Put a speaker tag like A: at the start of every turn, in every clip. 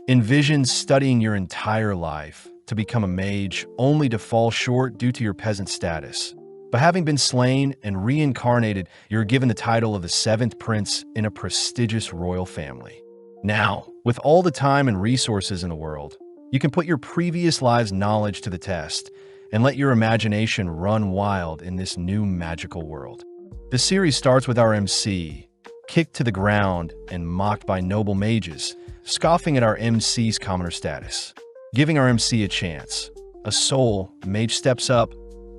A: Envision studying your entire life to become a mage only to fall short due to your peasant status. But having been slain and reincarnated, you're given the title of the seventh prince in a prestigious royal family. Now, with all the time and resources in the world, you can put your previous lives' knowledge to the test and let your imagination run wild in this new magical world. The series starts with our MC, kicked to the ground and mocked by noble mages, scoffing at our MC's commoner status. Giving our MC a chance. A soul mage steps up,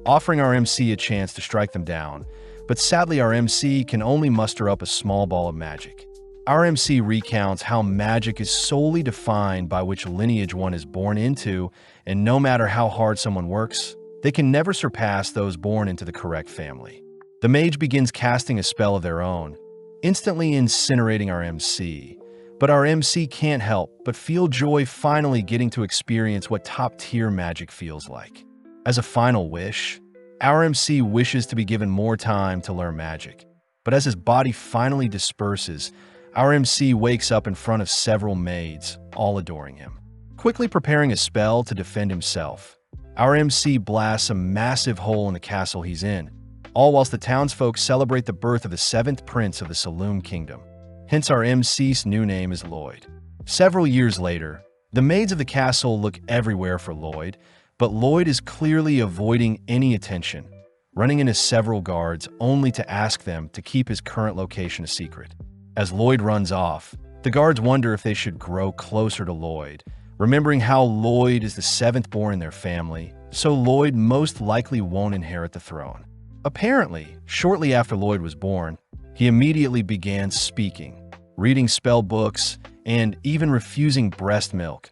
A: offering our MC a chance to strike them down, but sadly our MC can only muster up a small ball of magic. Our MC recounts how magic is solely defined by which lineage one is born into, and no matter how hard someone works, they can never surpass those born into the correct family. The mage begins casting a spell of their own, instantly incinerating our MC. But our MC can't help but feel joy finally getting to experience what top-tier magic feels like. As a final wish, our MC wishes to be given more time to learn magic. But as his body finally disperses, our MC wakes up in front of several maids, all adoring him. Quickly preparing a spell to defend himself, our MC blasts a massive hole in the castle he's in, all whilst the townsfolk celebrate the birth of the seventh prince of the Saloon Kingdom. Hence our MC's new name is Lloyd. Several years later, the maids of the castle look everywhere for Lloyd, but Lloyd is clearly avoiding any attention, running into several guards only to ask them to keep his current location a secret. As Lloyd runs off, the guards wonder if they should grow closer to Lloyd, remembering how Lloyd is the seventh born in their family, so Lloyd most likely won't inherit the throne. Apparently, shortly after Lloyd was born, he immediately began speaking, reading spell books, and even refusing breast milk,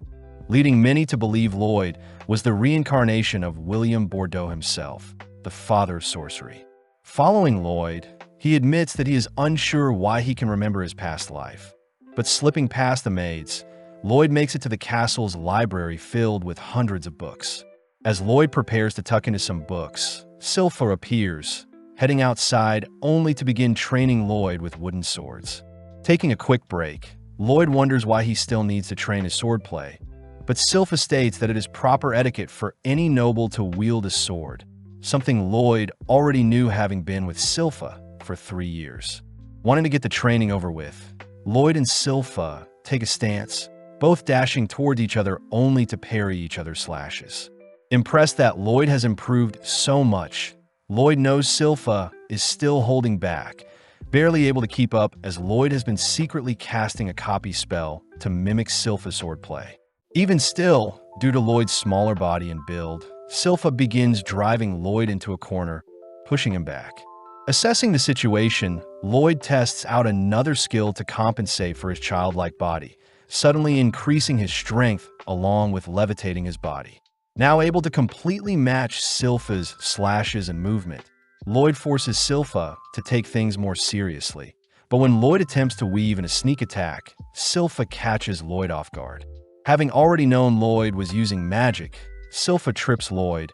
A: leading many to believe Lloyd was the reincarnation of William Bordeaux himself, the father of sorcery. Following Lloyd, he admits that he is unsure why he can remember his past life. But slipping past the maids, Lloyd makes it to the castle's library filled with hundreds of books. As Lloyd prepares to tuck into some books, Sylpha appears, heading outside only to begin training Lloyd with wooden swords. Taking a quick break, Lloyd wonders why he still needs to train his swordplay, but Sylpha states that it is proper etiquette for any noble to wield a sword, something Lloyd already knew having been with Sylpha for 3 years. Wanting to get the training over with, Lloyd and Sylpha take a stance, both dashing towards each other only to parry each other's slashes. Impressed that Lloyd has improved so much, Lloyd knows Sylpha is still holding back, barely able to keep up as Lloyd has been secretly casting a copy spell to mimic Sylpha's swordplay. Even still, due to Lloyd's smaller body and build, Sylpha begins driving Lloyd into a corner, pushing him back. Assessing the situation, Lloyd tests out another skill to compensate for his childlike body, suddenly increasing his strength along with levitating his body. Now able to completely match Sylpha's slashes and movement, Lloyd forces Sylpha to take things more seriously. But when Lloyd attempts to weave in a sneak attack, Sylpha catches Lloyd off guard. Having already known Lloyd was using magic, Sylpha trips Lloyd,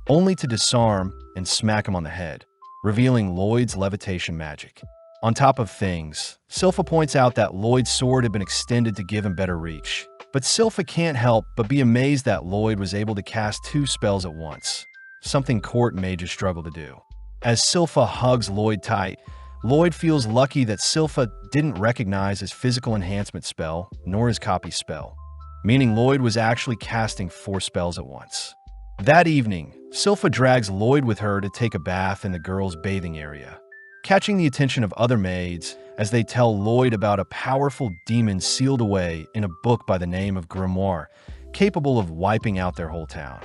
A: only to disarm and smack him on the head, revealing Lloyd's levitation magic. On top of things, Sylpha points out that Lloyd's sword had been extended to give him better reach. But Sylpha can't help but be amazed that Lloyd was able to cast 2 spells at once, something court mages struggle to do. As Sylpha hugs Lloyd tight, Lloyd feels lucky that Sylpha didn't recognize his physical enhancement spell nor his copy spell, meaning Lloyd was actually casting 4 spells at once. That evening, Sylpha drags Lloyd with her to take a bath in the girls' bathing area, catching the attention of other maids as they tell Lloyd about a powerful demon sealed away in a book by the name of Grimoire, capable of wiping out their whole town.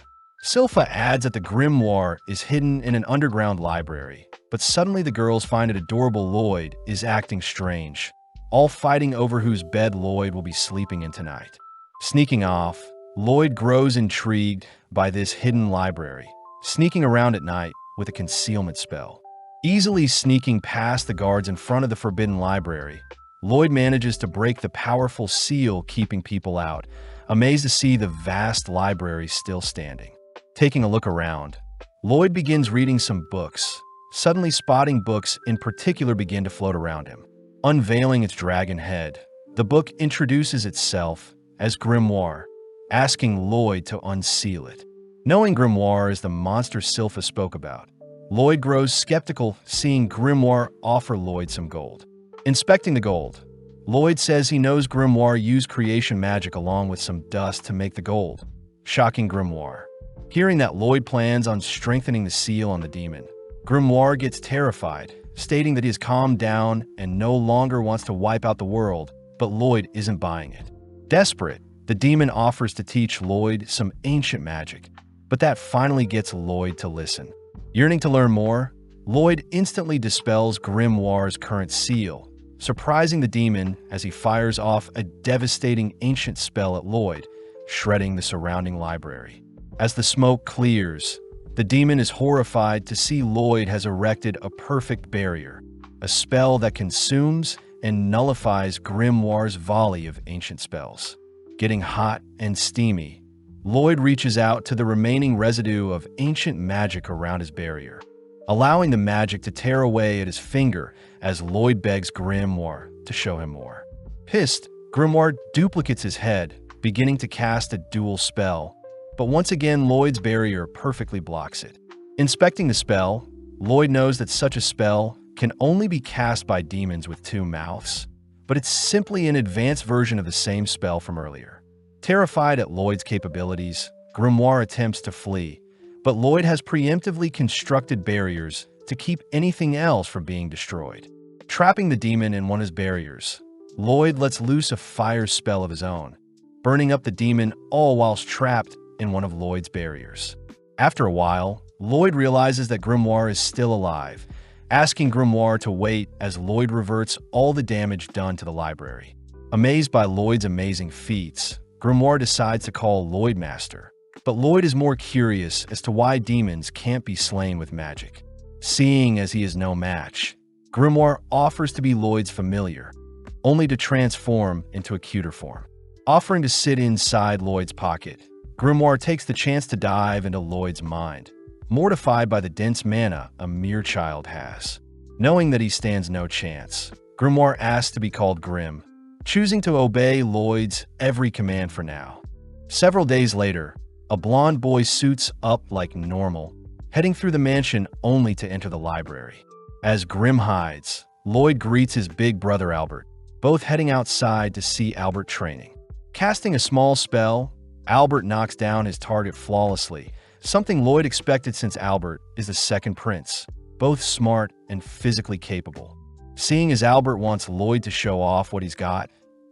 A: Sylpha adds that the grimoire is hidden in an underground library, but suddenly the girls find it adorable Lloyd is acting strange, all fighting over whose bed Lloyd will be sleeping in tonight. Sneaking off, Lloyd grows intrigued by this hidden library, sneaking around at night with a concealment spell. Easily sneaking past the guards in front of the forbidden library, Lloyd manages to break the powerful seal keeping people out, amazed to see the vast library still standing. Taking a look around, Lloyd begins reading some books, suddenly spotting books in particular begin to float around him. Unveiling its dragon head, the book introduces itself as Grimoire, asking Lloyd to unseal it. Knowing Grimoire is the monster Sylpha spoke about, Lloyd grows skeptical seeing Grimoire offer Lloyd some gold. Inspecting the gold, Lloyd says he knows Grimoire used creation magic along with some dust to make the gold, shocking Grimoire. Hearing that Lloyd plans on strengthening the seal on the demon, Grimoire gets terrified, stating that he has calmed down and no longer wants to wipe out the world, but Lloyd isn't buying it. Desperate, the demon offers to teach Lloyd some ancient magic, but that finally gets Lloyd to listen. Yearning to learn more, Lloyd instantly dispels Grimoire's current seal, surprising the demon as he fires off a devastating ancient spell at Lloyd, shredding the surrounding library. As the smoke clears, the demon is horrified to see Lloyd has erected a perfect barrier, a spell that consumes and nullifies Grimoire's volley of ancient spells. Getting hot and steamy, Lloyd reaches out to the remaining residue of ancient magic around his barrier, allowing the magic to tear away at his finger as Lloyd begs Grimoire to show him more. Pissed, Grimoire duplicates his head, beginning to cast a dual spell, but once again Lloyd's barrier perfectly blocks it. Inspecting the spell, Lloyd knows that such a spell can only be cast by demons with two mouths, but it's simply an advanced version of the same spell from earlier. Terrified at Lloyd's capabilities, Grimoire attempts to flee, but Lloyd has preemptively constructed barriers to keep anything else from being destroyed. Trapping the demon in one of his barriers, Lloyd lets loose a fire spell of his own, burning up the demon all whilst trapped in one of Lloyd's barriers. After a while, Lloyd realizes that Grimoire is still alive, asking Grimoire to wait as Lloyd reverts all the damage done to the library. Amazed by Lloyd's amazing feats, Grimoire decides to call Lloyd Master, but Lloyd is more curious as to why demons can't be slain with magic. Seeing as he is no match, Grimoire offers to be Lloyd's familiar, only to transform into a cuter form. Offering to sit inside Lloyd's pocket, Grimoire takes the chance to dive into Lloyd's mind, mortified by the dense mana a mere child has. Knowing that he stands no chance, Grimoire asks to be called Grim, choosing to obey Lloyd's every command for now. Several days later, a blonde boy suits up like normal, heading through the mansion only to enter the library. As Grim hides, Lloyd greets his big brother Albert, both heading outside to see Albert training. Casting a small spell, Albert knocks down his target flawlessly, something Lloyd expected since Albert is the second prince, both smart and physically capable. Seeing as Albert wants Lloyd to show off what he's got,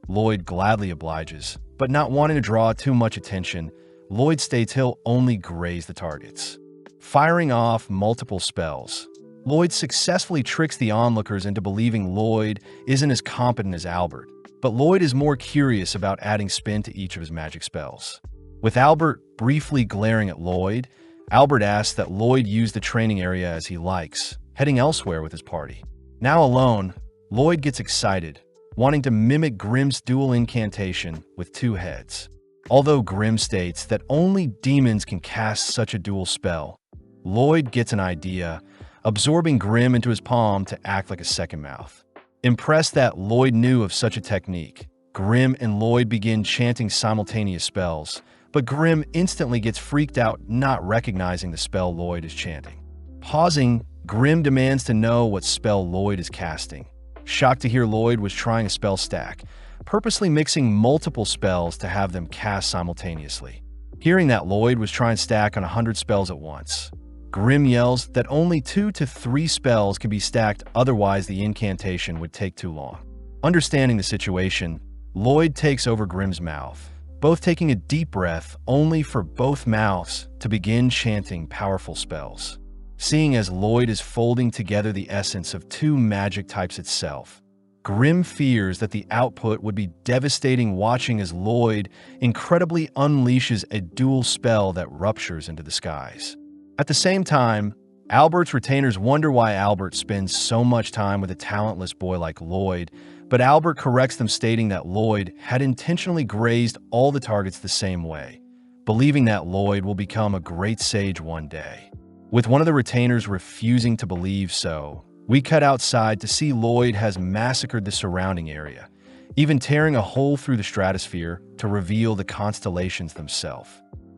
A: Lloyd gladly obliges, but not wanting to draw too much attention, Lloyd states he'll only graze the targets. Firing off multiple spells, Lloyd successfully tricks the onlookers into believing Lloyd isn't as competent as Albert, but Lloyd is more curious about adding spin to each of his magic spells. With Albert briefly glaring at Lloyd, Albert asks that Lloyd use the training area as he likes, heading elsewhere with his party. Now alone, Lloyd gets excited, wanting to mimic Grim's dual incantation with two heads. Although Grim states that only demons can cast such a dual spell, Lloyd gets an idea, absorbing Grim into his palm to act like a second mouth. Impressed that Lloyd knew of such a technique, Grim and Lloyd begin chanting simultaneous spells, but Grim instantly gets freaked out not recognizing the spell Lloyd is chanting. Pausing, Grim demands to know what spell Lloyd is casting. Shocked to hear Lloyd was trying a spell stack, purposely mixing multiple spells to have them cast simultaneously. Hearing that Lloyd was trying to stack on 100 spells at once, Grim yells that only 2 to 3 spells can be stacked, otherwise the incantation would take too long. Understanding the situation, Lloyd takes over Grim's mouth, both taking a deep breath only for both mouths to begin chanting powerful spells. Seeing as Lloyd is folding together the essence of 2 magic types itself, Grim fears that the output would be devastating, watching as Lloyd incredibly unleashes a dual spell that ruptures into the skies. At the same time, Albert's retainers wonder why Albert spends so much time with a talentless boy like Lloyd, but Albert corrects them, stating that Lloyd had intentionally grazed all the targets the same way, believing that Lloyd will become a great sage one day. With one of the retainers refusing to believe so, we cut outside to see Lloyd has massacred the surrounding area, even tearing a hole through the stratosphere to reveal the constellations themselves.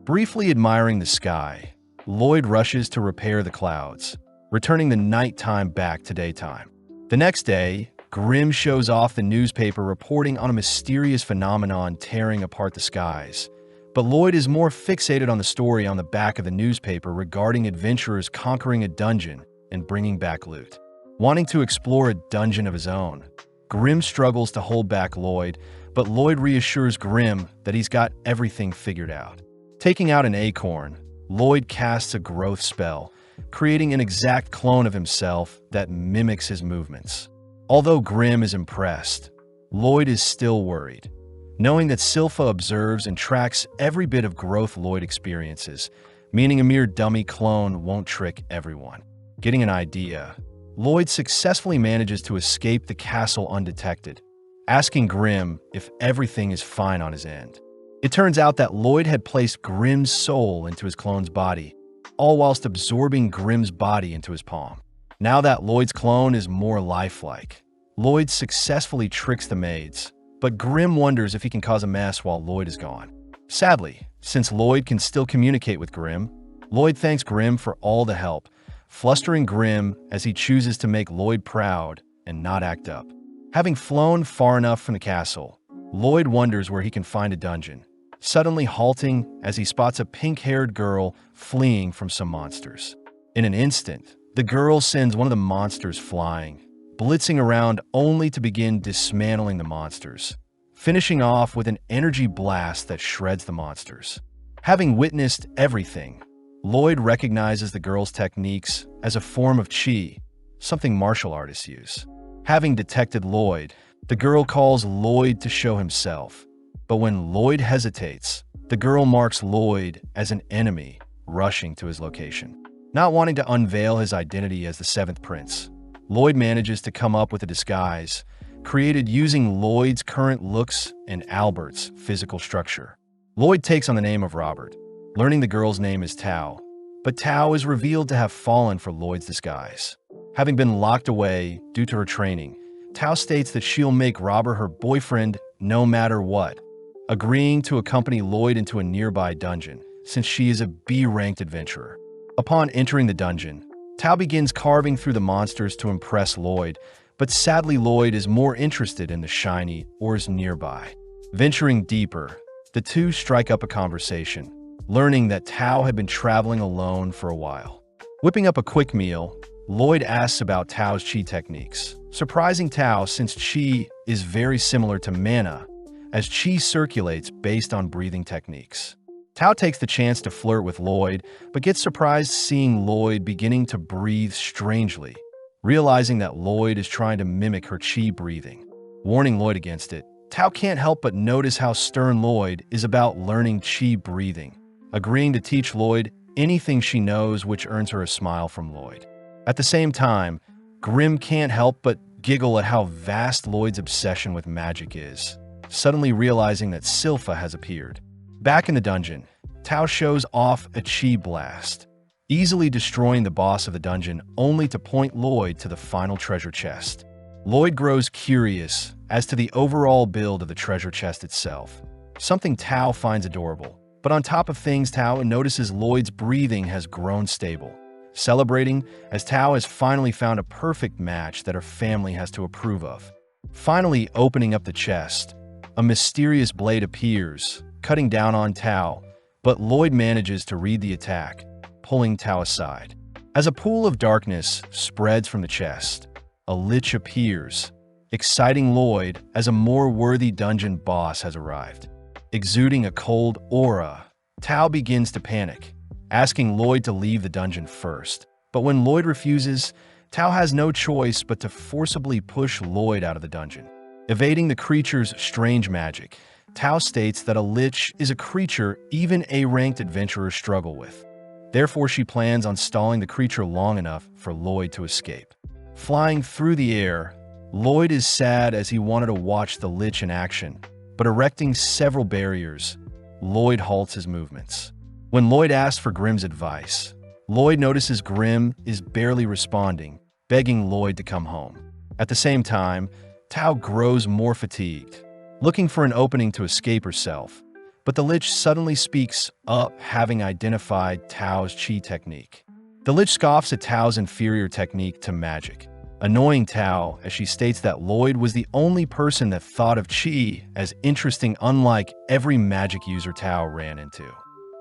A: Briefly admiring the sky, Lloyd rushes to repair the clouds, returning the nighttime back to daytime. The next day, Grimm shows off the newspaper reporting on a mysterious phenomenon tearing apart the skies. But Lloyd is more fixated on the story on the back of the newspaper regarding adventurers conquering a dungeon and bringing back loot. Wanting to explore a dungeon of his own, Grimm struggles to hold back Lloyd, but Lloyd reassures Grimm that he's got everything figured out. Taking out an acorn, Lloyd casts a growth spell, creating an exact clone of himself that mimics his movements. Although Grimm is impressed, Lloyd is still worried, knowing that Silpha observes and tracks every bit of growth Lloyd experiences, meaning a mere dummy clone won't trick everyone. Getting an idea, Lloyd successfully manages to escape the castle undetected, asking Grimm if everything is fine on his end. It turns out that Lloyd had placed Grimm's soul into his clone's body, all whilst absorbing Grimm's body into his palm. Now that Lloyd's clone is more lifelike, Lloyd successfully tricks the maids, but Grimm wonders if he can cause a mess while Lloyd is gone. Sadly, since Lloyd can still communicate with Grimm, Lloyd thanks Grimm for all the help, flustering Grimm as he chooses to make Lloyd proud and not act up. Having flown far enough from the castle, Lloyd wonders where he can find a dungeon, suddenly halting as he spots a pink-haired girl fleeing from some monsters. In an instant, the girl sends one of the monsters flying, blitzing around only to begin dismantling the monsters, finishing off with an energy blast that shreds the monsters. Having witnessed everything, Lloyd recognizes the girl's techniques as a form of chi, something martial artists use. Having detected Lloyd, the girl calls Lloyd to show himself, but when Lloyd hesitates, the girl marks Lloyd as an enemy, rushing to his location. Not wanting to unveil his identity as the seventh prince, Lloyd manages to come up with a disguise, created using Lloyd's current looks and Albert's physical structure. Lloyd takes on the name of Robert, learning the girl's name is Tao, but Tao is revealed to have fallen for Lloyd's disguise. Having been locked away due to her training, Tao states that she'll make Robert her boyfriend no matter what, agreeing to accompany Lloyd into a nearby dungeon, since she is a B-ranked adventurer. Upon entering the dungeon, Tao begins carving through the monsters to impress Lloyd, but sadly Lloyd is more interested in the shiny ores nearby. Venturing deeper, the two strike up a conversation, learning that Tao had been traveling alone for a while. Whipping up a quick meal, Lloyd asks about Tao's chi techniques, surprising Tao since chi is very similar to mana, as chi circulates based on breathing techniques. Tao takes the chance to flirt with Lloyd, but gets surprised seeing Lloyd beginning to breathe strangely, realizing that Lloyd is trying to mimic her chi breathing. Warning Lloyd against it, Tao can't help but notice how stern Lloyd is about learning chi breathing, agreeing to teach Lloyd anything she knows, which earns her a smile from Lloyd. At the same time, Grimm can't help but giggle at how vast Lloyd's obsession with magic is, suddenly realizing that Silpha has appeared. Back in the dungeon, Tao shows off a chi blast, easily destroying the boss of the dungeon only to point Lloyd to the final treasure chest. Lloyd grows curious as to the overall build of the treasure chest itself, something Tao finds adorable. But on top of things, Tao notices Lloyd's breathing has grown stable, celebrating as Tao has finally found a perfect match that her family has to approve of. Finally opening up the chest, a mysterious blade appears, cutting down on Tao, but Lloyd manages to read the attack, pulling Tao aside. As a pool of darkness spreads from the chest, a lich appears, exciting Lloyd as a more worthy dungeon boss has arrived. Exuding a cold aura, Tao begins to panic, asking Lloyd to leave the dungeon first. But when Lloyd refuses, Tao has no choice but to forcibly push Lloyd out of the dungeon. Evading the creature's strange magic, Tao states that a lich is a creature even A-ranked adventurers struggle with. Therefore, she plans on stalling the creature long enough for Lloyd to escape. Flying through the air, Lloyd is sad as he wanted to watch the lich in action, but erecting several barriers, Lloyd halts his movements. When Lloyd asks for Grimm's advice, Lloyd notices Grimm is barely responding, begging Lloyd to come home. At the same time, Tao grows more fatigued, looking for an opening to escape herself. But the Lich suddenly speaks up, having identified Tao's Qi technique. The Lich scoffs at Tao's inferior technique to magic, annoying Tao as she states that Lloyd was the only person that thought of Qi as interesting, unlike every magic user Tao ran into.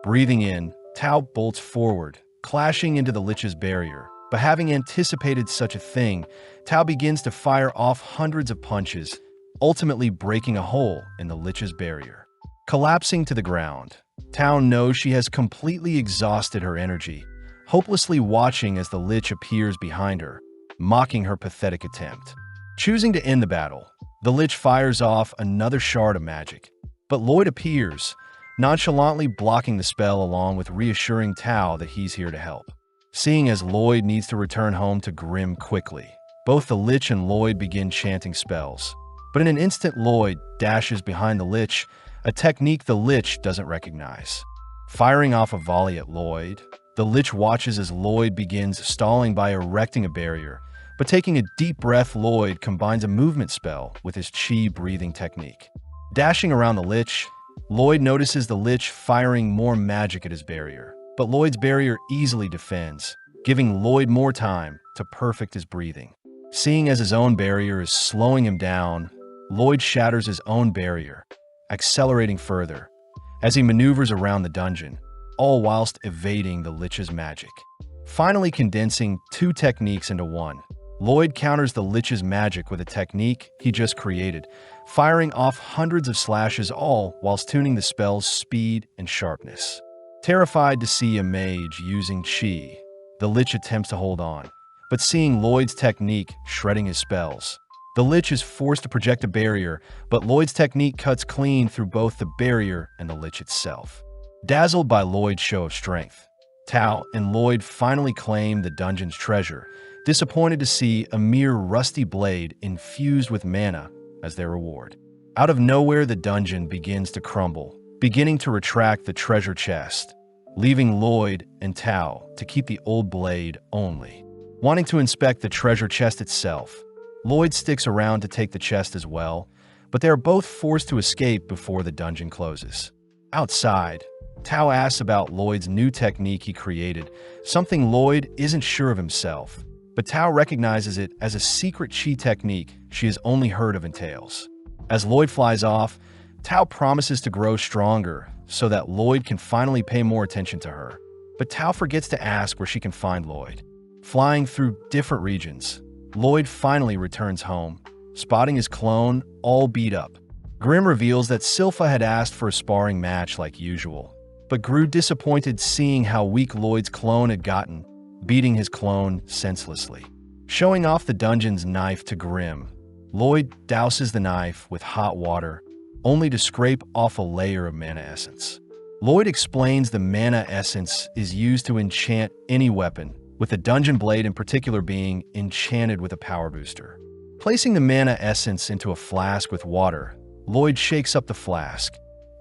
A: Breathing in, Tao bolts forward, clashing into the Lich's barrier. But having anticipated such a thing, Tao begins to fire off hundreds of punches, ultimately breaking a hole in the Lich's barrier. Collapsing to the ground, Tao knows she has completely exhausted her energy, hopelessly watching as the Lich appears behind her, mocking her pathetic attempt. Choosing to end the battle, the Lich fires off another shard of magic. But Lloyd appears, nonchalantly blocking the spell along with reassuring Tao that he's here to help. Seeing as Lloyd needs to return home to Grimm quickly, both the Lich and Lloyd begin chanting spells. But in an instant, Lloyd dashes behind the Lich, a technique the Lich doesn't recognize. Firing off a volley at Lloyd, the Lich watches as Lloyd begins stalling by erecting a barrier. But taking a deep breath, Lloyd combines a movement spell with his Qi breathing technique. Dashing around the Lich, Lloyd notices the Lich firing more magic at his barrier. But Lloyd's barrier easily defends, giving Lloyd more time to perfect his breathing. Seeing as his own barrier is slowing him down, Lloyd shatters his own barrier, accelerating further as he maneuvers around the dungeon, all whilst evading the Lich's magic. Finally condensing two techniques into one, Lloyd counters the Lich's magic with a technique he just created, firing off hundreds of slashes, all whilst tuning the spell's speed and sharpness. Terrified to see a mage using Qi, the Lich attempts to hold on, but seeing Lloyd's technique shredding his spells, the Lich is forced to project a barrier, but Lloyd's technique cuts clean through both the barrier and the Lich itself. Dazzled by Lloyd's show of strength, Tao and Lloyd finally claim the dungeon's treasure, disappointed to see a mere rusty blade infused with mana as their reward. Out of nowhere, the dungeon begins to crumble, beginning to retract the treasure chest, leaving Lloyd and Tao to keep the old blade only. Wanting to inspect the treasure chest itself, Lloyd sticks around to take the chest as well, but they are both forced to escape before the dungeon closes. Outside, Tao asks about Lloyd's new technique he created, something Lloyd isn't sure of himself, but Tao recognizes it as a secret Qi technique she has only heard of in tales. As Lloyd flies off, Tao promises to grow stronger so that Lloyd can finally pay more attention to her. But Tao forgets to ask where she can find Lloyd. Flying through different regions, Lloyd finally returns home, spotting his clone all beat up. Grimm reveals that Silpha had asked for a sparring match like usual, but grew disappointed seeing how weak Lloyd's clone had gotten, beating his clone senselessly. Showing off the dungeon's knife to Grimm, Lloyd douses the knife with hot water, only to scrape off a layer of mana essence. Lloyd explains the mana essence is used to enchant any weapon, with the dungeon blade in particular being enchanted with a power booster. Placing the mana essence into a flask with water, Lloyd shakes up the flask,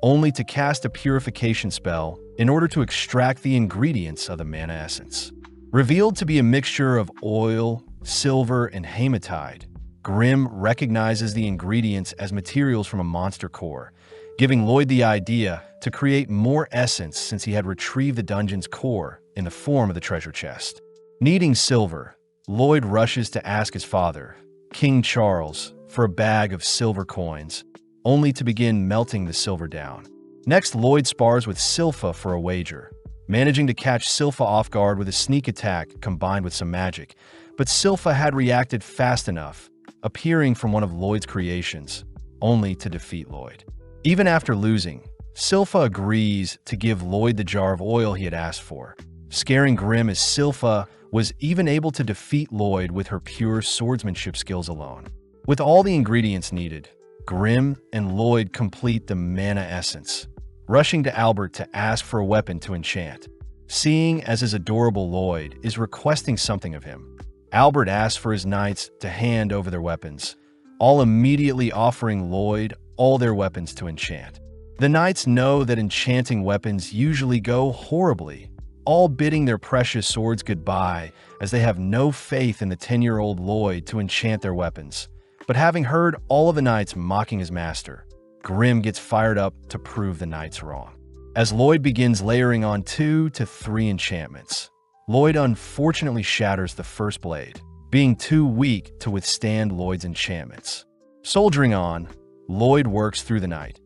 A: only to cast a purification spell in order to extract the ingredients of the mana essence. Revealed to be a mixture of oil, silver, and hematite, Grimm recognizes the ingredients as materials from a monster core, giving Lloyd the idea to create more essence since he had retrieved the dungeon's core in the form of the treasure chest. Needing silver, Lloyd rushes to ask his father, King Charles, for a bag of silver coins, only to begin melting the silver down. Next, Lloyd spars with Silpha for a wager, managing to catch Silpha off guard with a sneak attack combined with some magic, but Silpha had reacted fast enough, appearing from one of Lloyd's creations, only to defeat Lloyd. Even after losing, Silpha agrees to give Lloyd the jar of oil he had asked for, scaring Grimm as Silpha was even able to defeat Lloyd with her pure swordsmanship skills alone. With all the ingredients needed, Grimm and Lloyd complete the mana essence, rushing to Albert to ask for a weapon to enchant. Seeing as his adorable Lloyd is requesting something of him, Albert asks for his knights to hand over their weapons, all immediately offering Lloyd all their weapons to enchant. The knights know that enchanting weapons usually go horribly, all bidding their precious swords goodbye as they have no faith in the 10-year-old Lloyd to enchant their weapons. But having heard all of the knights mocking his master, Grim gets fired up to prove the knights wrong. As Lloyd begins layering on 2 to 3 enchantments, Lloyd unfortunately shatters the first blade, being too weak to withstand Lloyd's enchantments. Soldiering on, Lloyd works through the night,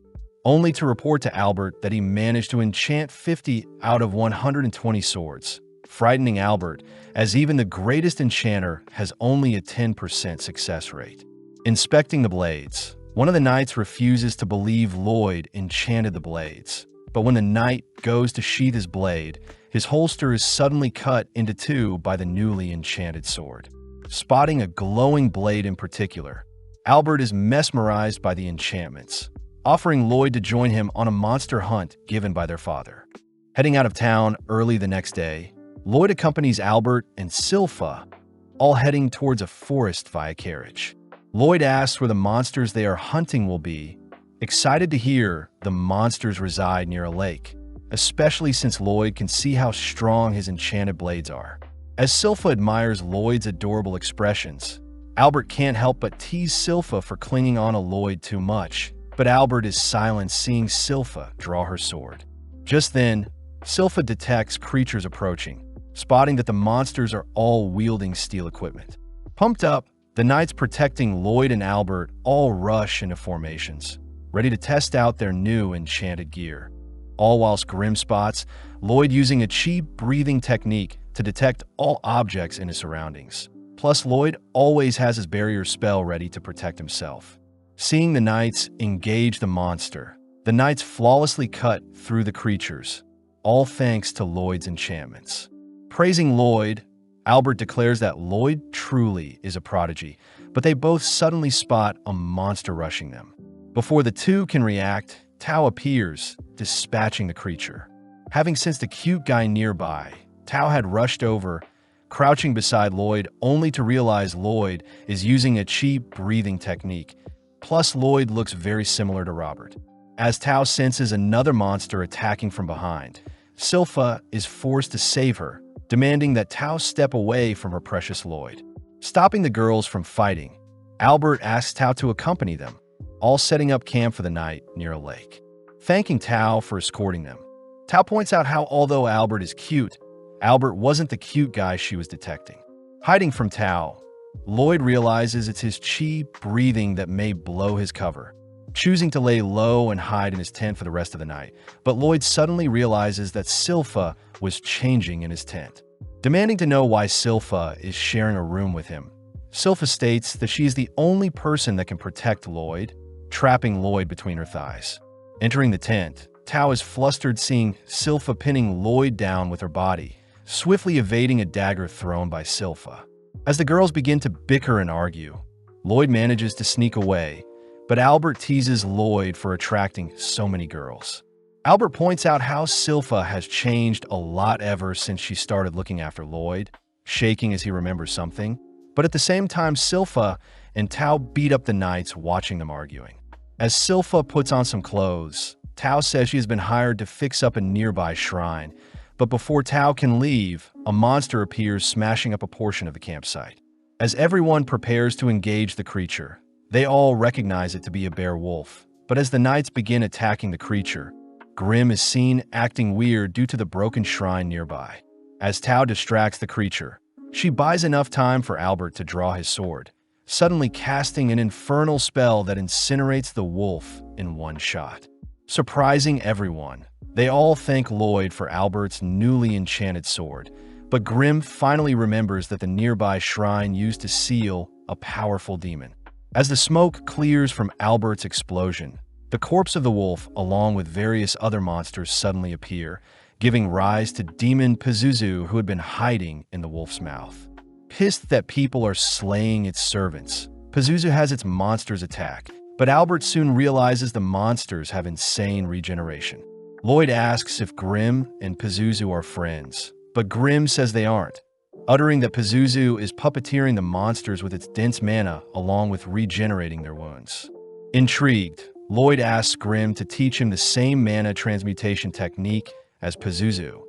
A: only to report to Albert that he managed to enchant 50 out of 120 swords, frightening Albert, as even the greatest enchanter has only a 10% success rate. Inspecting the blades, one of the knights refuses to believe Lloyd enchanted the blades, but when the knight goes to sheath his blade, his holster is suddenly cut into 2 by the newly enchanted sword. Spotting a glowing blade in particular, Albert is mesmerized by the enchantments, offering Lloyd to join him on a monster hunt given by their father. Heading out of town early the next day, Lloyd accompanies Albert and Silpha, all heading towards a forest via carriage. Lloyd asks where the monsters they are hunting will be, excited to hear the monsters reside near a lake, especially since Lloyd can see how strong his enchanted blades are. As Silpha admires Lloyd's adorable expressions, Albert can't help but tease Silpha for clinging on to Lloyd too much, but Albert is silent seeing Silpha draw her sword. Just then, Silpha detects creatures approaching, spotting that the monsters are all wielding steel equipment. Pumped up, the knights protecting Lloyd and Albert all rush into formations, ready to test out their new enchanted gear. All whilst Grim spots Lloyd using a chi breathing technique to detect all objects in his surroundings. Plus, Lloyd always has his barrier spell ready to protect himself. Seeing the knights engage the monster, the knights flawlessly cut through the creatures, all thanks to Lloyd's enchantments. Praising Lloyd, Albert declares that Lloyd truly is a prodigy, but they both suddenly spot a monster rushing them. Before the two can react, Tao appears, dispatching the creature. Having sensed a cute guy nearby, Tao had rushed over, crouching beside Lloyd only to realize Lloyd is using a chi breathing technique. Plus, Lloyd looks very similar to Robert. As Tao senses another monster attacking from behind, Silpha is forced to save her, demanding that Tao step away from her precious Lloyd. Stopping the girls from fighting, Albert asks Tao to accompany them, all setting up camp for the night near a lake. Thanking Tao for escorting them, Tao points out how although Albert is cute, Albert wasn't the cute guy she was detecting. Hiding from Tao, Lloyd realizes it's his chi breathing that may blow his cover, choosing to lay low and hide in his tent for the rest of the night. But Lloyd suddenly realizes that Silpha was changing in his tent. Demanding to know why Silpha is sharing a room with him, Silpha states that she is the only person that can protect Lloyd, trapping Lloyd between her thighs. Entering the tent, Tao is flustered seeing Silpha pinning Lloyd down with her body, swiftly evading a dagger thrown by Silpha. As the girls begin to bicker and argue, Lloyd manages to sneak away, but Albert teases Lloyd for attracting so many girls. Albert points out how Silpha has changed a lot ever since she started looking after Lloyd, shaking as he remembers something. But at the same time, Silpha and Tao beat up the knights watching them arguing. As Silpha puts on some clothes, Tao says she has been hired to fix up a nearby shrine, but before Tao can leave, a monster appears smashing up a portion of the campsite. As everyone prepares to engage the creature, they all recognize it to be a bear wolf, but as the knights begin attacking the creature, Grim is seen acting weird due to the broken shrine nearby. As Tao distracts the creature, she buys enough time for Albert to draw his sword, suddenly casting an infernal spell that incinerates the wolf in one shot. Surprising everyone, they all thank Lloyd for Albert's newly enchanted sword, but Grim finally remembers that the nearby shrine used to seal a powerful demon. As the smoke clears from Albert's explosion, the corpse of the wolf, along with various other monsters, suddenly appear, giving rise to Demon Pazuzu, who had been hiding in the wolf's mouth. Pissed that people are slaying its servants, Pazuzu has its monsters attack, but Albert soon realizes the monsters have insane regeneration. Lloyd asks if Grim and Pazuzu are friends, but Grim says they aren't, uttering that Pazuzu is puppeteering the monsters with its dense mana along with regenerating their wounds. Intrigued, Lloyd asks Grim to teach him the same mana transmutation technique as Pazuzu,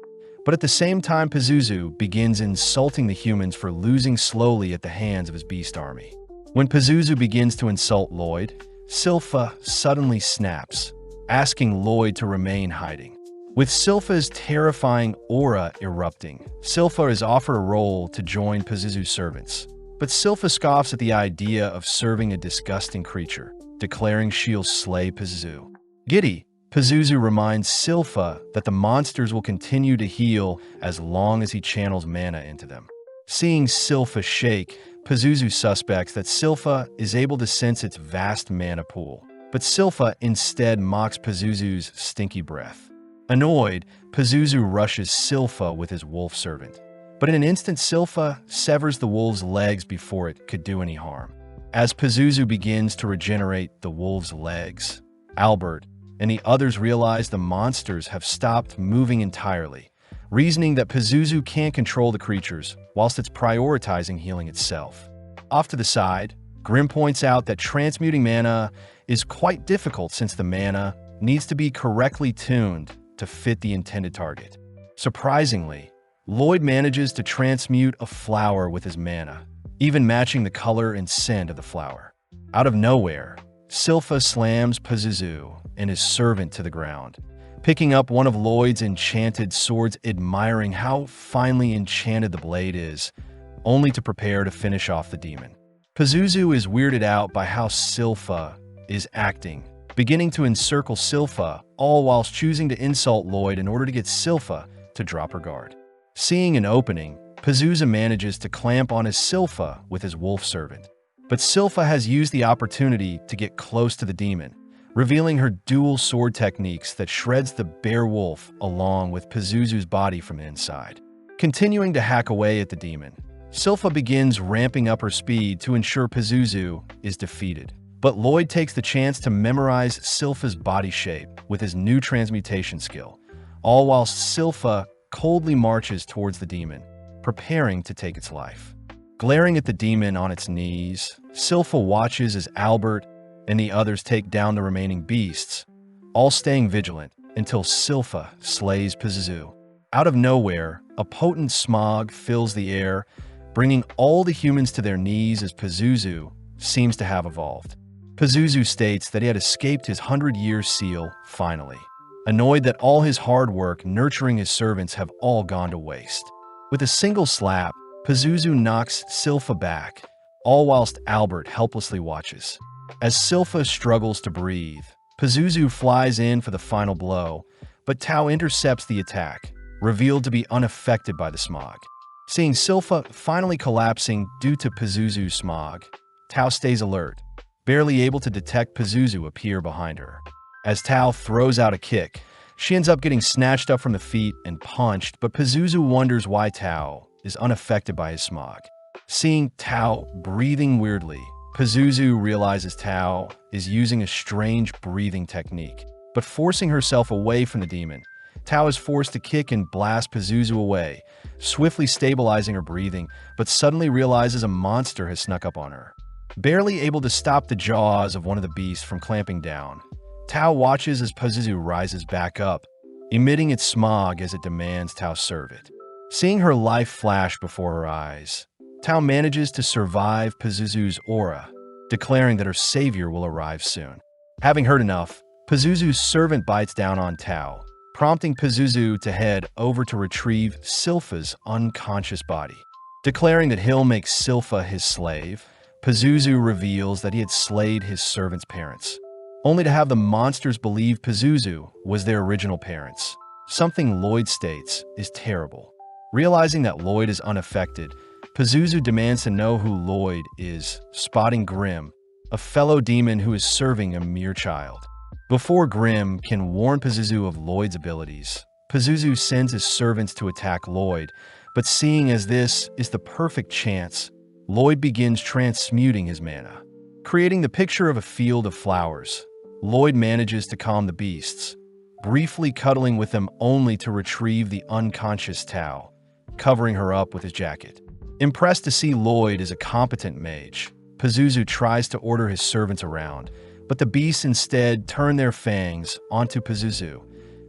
A: but at the same time Pazuzu begins insulting the humans for losing slowly at the hands of his beast army. When Pazuzu begins to insult Lloyd, Silpha suddenly snaps, asking Lloyd to remain hiding. With Silpha's terrifying aura erupting, Silpha is offered a role to join Pazuzu's servants. But Silpha scoffs at the idea of serving a disgusting creature, declaring she'll slay Pazuzu. Giddy, Pazuzu reminds Silpha that the monsters will continue to heal as long as he channels mana into them. Seeing Silpha shake, Pazuzu suspects that Silpha is able to sense its vast mana pool, but Silpha instead mocks Pazuzu's stinky breath. Annoyed, Pazuzu rushes Silpha with his wolf servant. But in an instant, Silpha severs the wolf's legs before it could do any harm. As Pazuzu begins to regenerate the wolf's legs, Albert and the others realize the monsters have stopped moving entirely, reasoning that Pazuzu can't control the creatures whilst it's prioritizing healing itself. Off to the side, Grim points out that transmuting mana is quite difficult since the mana needs to be correctly tuned to fit the intended target. Surprisingly, Lloyd manages to transmute a flower with his mana, even matching the color and scent of the flower. Out of nowhere, Silpha slams Pazuzu and his servant to the ground, picking up one of Lloyd's enchanted swords, admiring how finely enchanted the blade is, only to prepare to finish off the demon. Pazuzu is weirded out by how Silpha is acting, beginning to encircle Silpha, all whilst choosing to insult Lloyd in order to get Silpha to drop her guard. Seeing an opening, Pazuzu manages to clamp on his Silpha with his wolf servant. But Silpha has used the opportunity to get close to the demon, revealing her dual sword techniques that shreds the bear wolf along with Pazuzu's body from the inside. Continuing to hack away at the demon, Silpha begins ramping up her speed to ensure Pazuzu is defeated. But Lloyd takes the chance to memorize Silpha's body shape with his new transmutation skill, all whilst Silpha coldly marches towards the demon, preparing to take its life. Glaring at the demon on its knees, Silpha watches as Albert and the others take down the remaining beasts, all staying vigilant until Silpha slays Pazuzu. Out of nowhere, a potent smog fills the air, bringing all the humans to their knees as Pazuzu seems to have evolved. Pazuzu states that he had escaped his 100-year seal finally, annoyed that all his hard work nurturing his servants have all gone to waste. With a single slap, Pazuzu knocks Silpha back, all whilst Albert helplessly watches. As Silpha struggles to breathe, Pazuzu flies in for the final blow, but Tao intercepts the attack, revealed to be unaffected by the smog. Seeing Silpha finally collapsing due to Pazuzu's smog, Tao stays alert, barely able to detect Pazuzu appear behind her. As Tao throws out a kick, she ends up getting snatched up from the feet and punched, but Pazuzu wonders why Tao is unaffected by his smog. Seeing Tao breathing weirdly, Pazuzu realizes Tao is using a strange breathing technique, but forcing herself away from the demon, Tao is forced to kick and blast Pazuzu away, swiftly stabilizing her breathing, but suddenly realizes a monster has snuck up on her. Barely able to stop the jaws of one of the beasts from clamping down, Tao watches as Pazuzu rises back up, emitting its smog as it demands Tao serve it. Seeing her life flash before her eyes, Tao manages to survive Pazuzu's aura, declaring that her savior will arrive soon. Having heard enough, Pazuzu's servant bites down on Tao, prompting Pazuzu to head over to retrieve Silpha's unconscious body. Declaring that he'll make Silpha his slave, Pazuzu reveals that he had slayed his servant's parents, only to have the monsters believe Pazuzu was their original parents, something Lloyd states is terrible. Realizing that Lloyd is unaffected, Pazuzu demands to know who Lloyd is, spotting Grim, a fellow demon who is serving a mere child. Before Grim can warn Pazuzu of Lloyd's abilities, Pazuzu sends his servants to attack Lloyd, but seeing as this is the perfect chance, Lloyd begins transmuting his mana. Creating the picture of a field of flowers, Lloyd manages to calm the beasts, briefly cuddling with them only to retrieve the unconscious Tao, covering her up with his jacket. Impressed to see Lloyd as a competent mage, Pazuzu tries to order his servants around, but the beasts instead turn their fangs onto Pazuzu,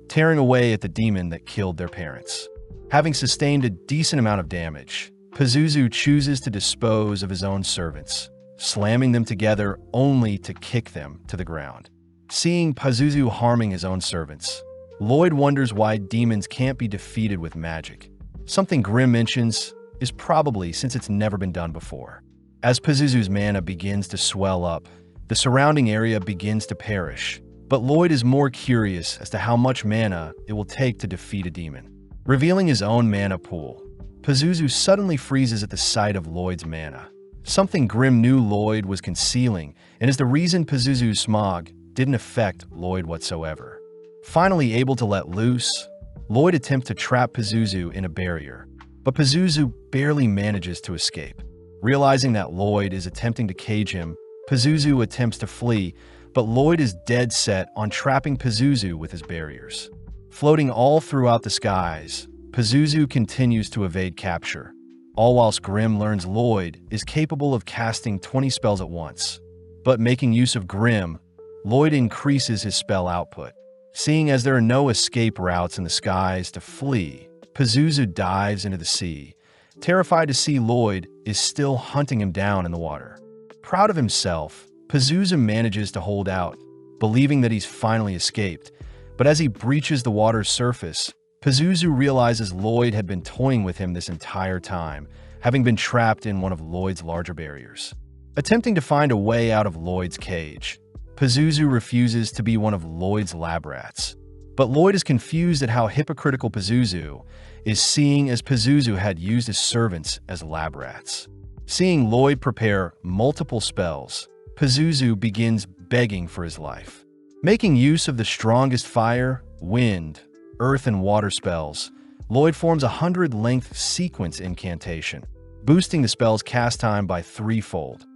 A: tearing away at the demon that killed their parents. Having sustained a decent amount of damage, Pazuzu chooses to dispose of his own servants, slamming them together only to kick them to the ground. Seeing Pazuzu harming his own servants, Lloyd wonders why demons can't be defeated with magic. Something Grimm mentions is probably since it's never been done before. As Pazuzu's mana begins to swell up, the surrounding area begins to perish, but Lloyd is more curious as to how much mana it will take to defeat a demon. Revealing his own mana pool, Pazuzu suddenly freezes at the sight of Lloyd's mana. Something Grimm knew Lloyd was concealing, and is the reason Pazuzu's smog didn't affect Lloyd whatsoever. Finally able to let loose, Lloyd attempts to trap Pazuzu in a barrier, but Pazuzu barely manages to escape. Realizing that Lloyd is attempting to cage him, Pazuzu attempts to flee, but Lloyd is dead set on trapping Pazuzu with his barriers. Floating all throughout the skies, Pazuzu continues to evade capture, all whilst Grimm learns Lloyd is capable of casting 20 spells at once. But making use of Grimm, Lloyd increases his spell output. Seeing as there are no escape routes in the skies to flee, Pazuzu dives into the sea, terrified to see Lloyd is still hunting him down in the water. Proud of himself, Pazuzu manages to hold out, believing that he's finally escaped. But as he breaches the water's surface, Pazuzu realizes Lloyd had been toying with him this entire time, having been trapped in one of Lloyd's larger barriers. Attempting to find a way out of Lloyd's cage, Pazuzu refuses to be one of Lloyd's lab rats. But Lloyd is confused at how hypocritical Pazuzu is, seeing as Pazuzu had used his servants as lab rats. Seeing Lloyd prepare multiple spells, Pazuzu begins begging for his life. Making use of the strongest fire, wind, earth, and water spells, Lloyd forms a 100-length sequence incantation, boosting the spell's cast time by threefold,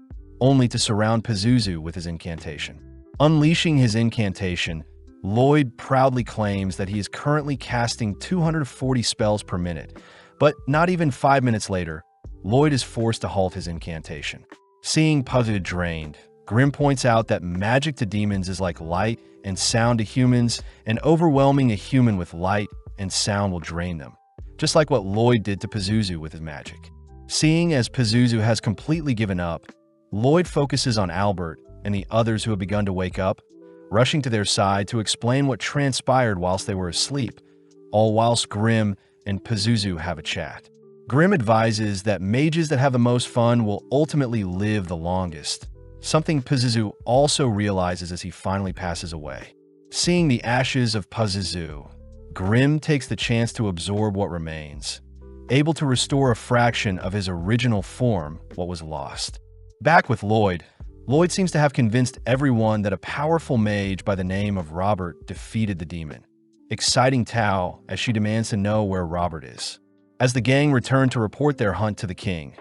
A: only to surround Pazuzu with his incantation. Unleashing his incantation, Lloyd proudly claims that he is currently casting 240 spells per minute, but not even 5 minutes later, Lloyd is forced to halt his incantation. Seeing Pazuzu drained, Grimm points out that magic to demons is like light and sound to humans, and overwhelming a human with light and sound will drain them, just like what Lloyd did to Pazuzu with his magic. Seeing as Pazuzu has completely given up, Lloyd focuses on Albert and the others who have begun to wake up, rushing to their side to explain what transpired whilst they were asleep, all whilst Grimm and Pazuzu have a chat. Grimm advises that mages that have the most fun will ultimately live the longest, something Pazuzu also realizes as he finally passes away. Seeing the ashes of Pazuzu, Grimm takes the chance to absorb what remains, able to restore a fraction of his original form, what was lost. Back with Lloyd, Lloyd seems to have convinced everyone that a powerful mage by the name of Robert defeated the demon, exciting Tao as she demands to know where Robert is. As the gang return to report their hunt to the king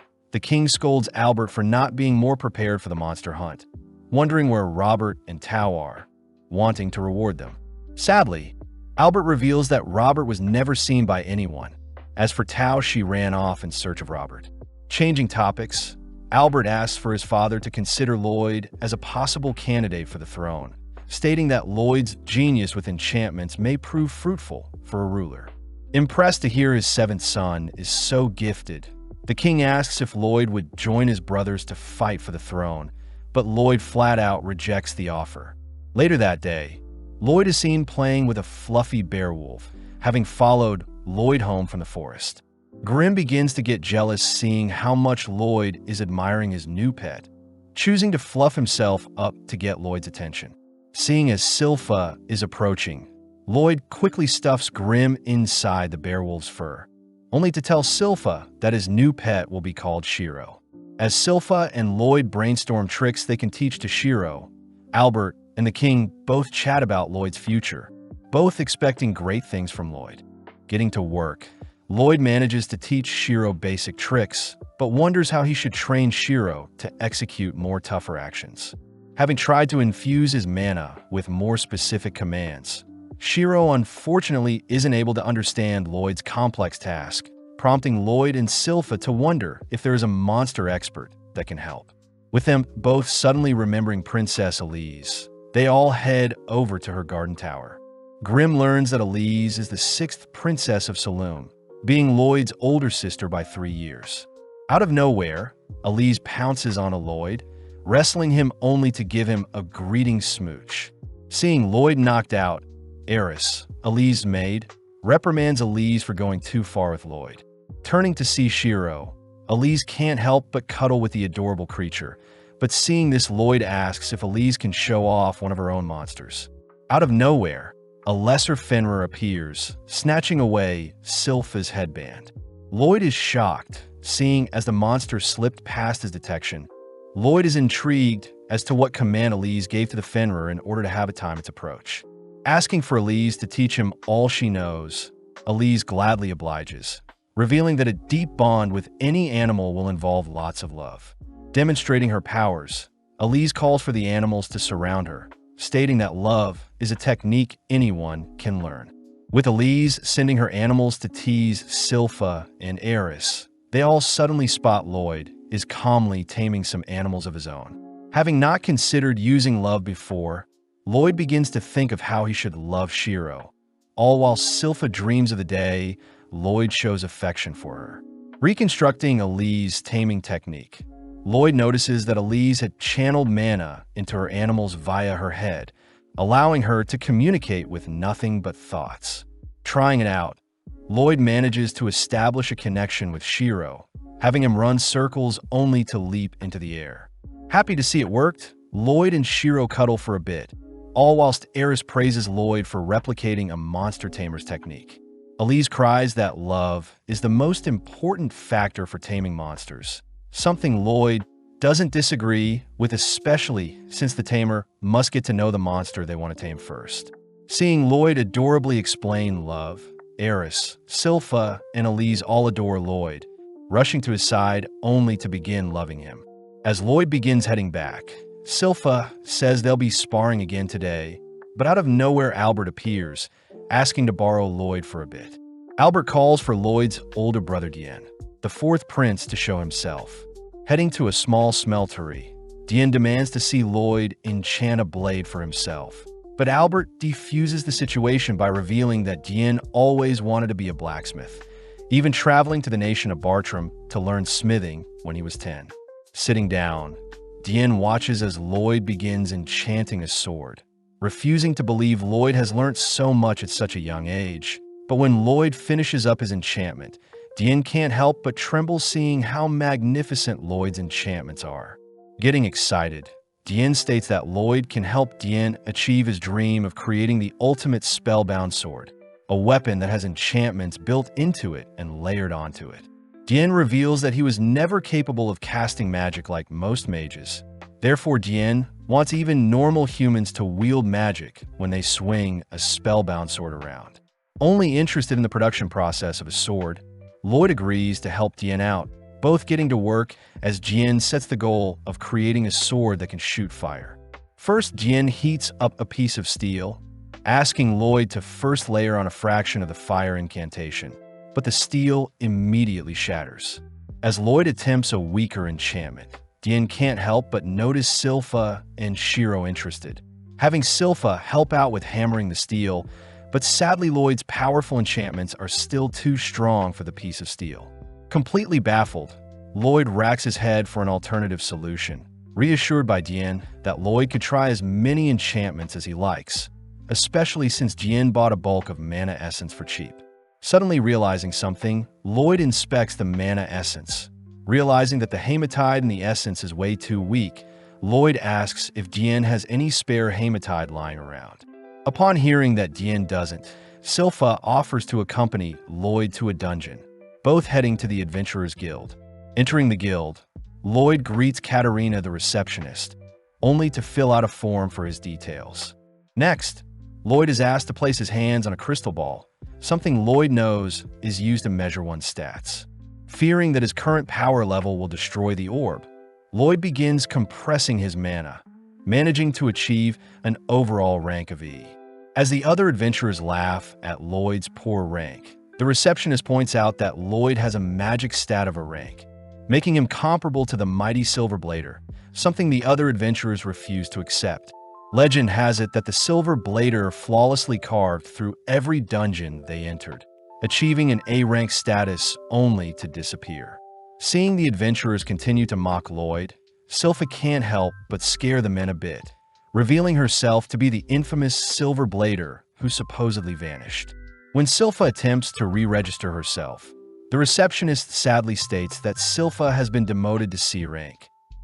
A: scolds Albert for not being more prepared for the monster hunt, wondering where Robert and Tao are, wanting to reward them. Sadly, Albert reveals that Robert was never seen by anyone. As for Tao, she ran off in search of Robert. Changing topics, Albert asks for his father to consider Lloyd as a possible candidate for the throne, stating that Lloyd's genius with enchantments may prove fruitful for a ruler. Impressed to hear his seventh son is so gifted, the king asks if Lloyd would join his brothers to fight for the throne, but Lloyd flat out rejects the offer. Later that day, Lloyd is seen playing with a fluffy beowulf, having followed Lloyd home from the forest. Grimm begins to get jealous seeing how much Lloyd is admiring his new pet, choosing to fluff himself up to get Lloyd's attention. Seeing as Silpha is approaching, Lloyd quickly stuffs Grimm inside the beowulf's fur, only to tell Silpha that his new pet will be called Shiro. As Silpha and Lloyd brainstorm tricks they can teach to Shiro, Albert and the king both chat about Lloyd's future, both expecting great things from Lloyd. Getting to work, Lloyd manages to teach Shiro basic tricks, but wonders how he should train Shiro to execute more tougher actions. Having tried to infuse his mana with more specific commands, Shiro unfortunately isn't able to understand Lloyd's complex task, prompting Lloyd and Silpha to wonder if there is a monster expert that can help. With them both suddenly remembering Princess Elise, they all head over to her garden tower. Grimm learns that Elise is the 6th princess of Saloon, being Lloyd's older sister by 3 years. Out of nowhere, Elise pounces on Lloyd, wrestling him only to give him a greeting smooch. Seeing Lloyd knocked out, Eris, Elise's maid, reprimands Elise for going too far with Lloyd. Turning to see Shiro, Elise can't help but cuddle with the adorable creature, but seeing this, Lloyd asks if Elise can show off one of her own monsters. Out of nowhere, a lesser Fenrir appears, snatching away Sylpha's headband. Lloyd is shocked, seeing as the monster slipped past his detection. Lloyd is intrigued as to what command Elise gave to the Fenrir in order to have it time its approach. Asking for Elise to teach him all she knows, Elise gladly obliges, revealing that a deep bond with any animal will involve lots of love. Demonstrating her powers, Elise calls for the animals to surround her, stating that love is a technique anyone can learn. With Elise sending her animals to tease Sylpha and Eris, they all suddenly spot Lloyd is calmly taming some animals of his own. Having not considered using love before, Lloyd begins to think of how he should love Shiro. All while Sylpha dreams of the day Lloyd shows affection for her. Reconstructing Elise's taming technique, Lloyd notices that Elise had channeled mana into her animals via her head, allowing her to communicate with nothing but thoughts. Trying it out, Lloyd manages to establish a connection with Shiro, having him run circles only to leap into the air. Happy to see it worked, Lloyd and Shiro cuddle for a bit, all whilst Eris praises Lloyd for replicating a monster tamer's technique. Elise cries that love is the most important factor for taming monsters, something Lloyd doesn't disagree with, especially since the tamer must get to know the monster they want to tame first. Seeing Lloyd adorably explain love, Eris, Sylpha, and Elise all adore Lloyd, rushing to his side only to begin loving him. As Lloyd begins heading back, Sylpha says they'll be sparring again today, but out of nowhere Albert appears, asking to borrow Lloyd for a bit. Albert calls for Lloyd's older brother Dien, the fourth prince, to show himself. Heading to a small smeltery, Dien demands to see Lloyd enchant a blade for himself. But Albert defuses the situation by revealing that Dien always wanted to be a blacksmith, even traveling to the nation of Bartram to learn smithing when he was 10. Sitting down, Dien watches as Lloyd begins enchanting a sword, refusing to believe Lloyd has learnt so much at such a young age. But when Lloyd finishes up his enchantment, Dien can't help but tremble seeing how magnificent Lloyd's enchantments are. Getting excited, Dien states that Lloyd can help Dien achieve his dream of creating the ultimate spellbound sword, a weapon that has enchantments built into it and layered onto it. Dien reveals that he was never capable of casting magic like most mages. Therefore, Dien wants even normal humans to wield magic when they swing a spellbound sword around. Only interested in the production process of a sword, Lloyd agrees to help Dien out, both getting to work as Dien sets the goal of creating a sword that can shoot fire. First, Dien heats up a piece of steel, asking Lloyd to first layer on a fraction of the fire incantation, but the steel immediately shatters. As Lloyd attempts a weaker enchantment, Dien can't help but notice Sylpha and Shiro interested, having Sylpha help out with hammering the steel, but sadly Lloyd's powerful enchantments are still too strong for the piece of steel. Completely baffled, Lloyd racks his head for an alternative solution, reassured by Dien that Lloyd could try as many enchantments as he likes, especially since Dien bought a bulk of mana essence for cheap. Suddenly realizing something, Lloyd inspects the mana essence. Realizing that the hematide in the essence is way too weak, Lloyd asks if Dien has any spare hematide lying around. Upon hearing that Dien doesn't, Sylpha offers to accompany Lloyd to a dungeon, both heading to the Adventurers Guild. Entering the guild, Lloyd greets Katarina the receptionist, only to fill out a form for his details. Next, Lloyd is asked to place his hands on a crystal ball, something Lloyd knows is used to measure one's stats. Fearing that his current power level will destroy the orb, Lloyd begins compressing his mana, managing to achieve an overall rank of E. As the other adventurers laugh at Lloyd's poor rank, the receptionist points out that Lloyd has a magic stat of a rank, making him comparable to the mighty Silver Blader, something the other adventurers refuse to accept. Legend has it that the Silver Blader flawlessly carved through every dungeon they entered, achieving an A-rank status only to disappear. Seeing the adventurers continue to mock Lloyd, Silpha can't help but scare the men a bit, revealing herself to be the infamous Silver Blader who supposedly vanished. When Silpha attempts to re-register herself, the receptionist sadly states that Silpha has been demoted to C rank.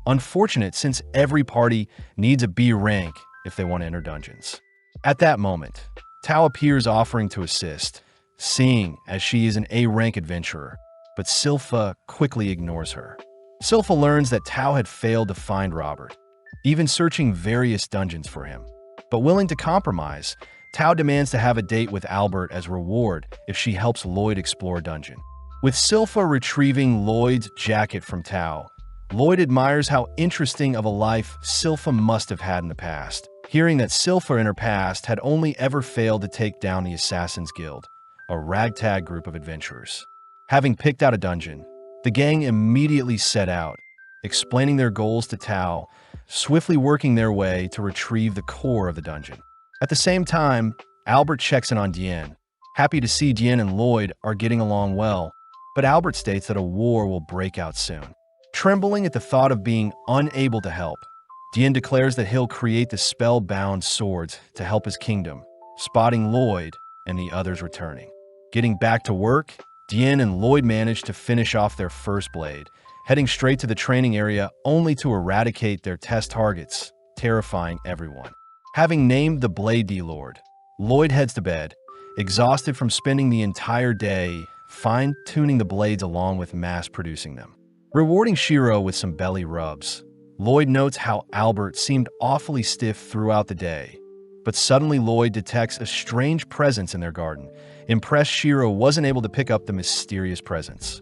A: Unfortunate, since every party needs a B rank if they want to enter dungeons. At that moment, Tao appears offering to assist, seeing as she is an A rank adventurer, but Silpha quickly ignores her. Silpha learns that Tao had failed to find Robert, even searching various dungeons for him. But willing to compromise, Tao demands to have a date with Albert as reward if she helps Lloyd explore a dungeon. With Silpha retrieving Lloyd's jacket from Tao, Lloyd admires how interesting of a life Silpha must have had in the past, hearing that Silpha in her past had only ever failed to take down the Assassin's Guild, a ragtag group of adventurers. Having picked out a dungeon, the gang immediately set out, explaining their goals to Tao, swiftly working their way to retrieve the core of the dungeon. At the same time, Albert checks in on Diane, happy to see Diane and Lloyd are getting along well, but Albert states that a war will break out soon. Trembling at the thought of being unable to help, Diane declares that he'll create the spellbound swords to help his kingdom, spotting Lloyd and the others returning. Getting back to work, Diane and Lloyd manage to finish off their first blade, heading straight to the training area only to eradicate their test targets, terrifying everyone. Having named the Blade D-Lord, Lloyd heads to bed, exhausted from spending the entire day fine-tuning the blades along with mass-producing them. Rewarding Shiro with some belly rubs, Lloyd notes how Albert seemed awfully stiff throughout the day, but suddenly Lloyd detects a strange presence in their garden. Impressed, Shiro wasn't able to pick up the mysterious presence.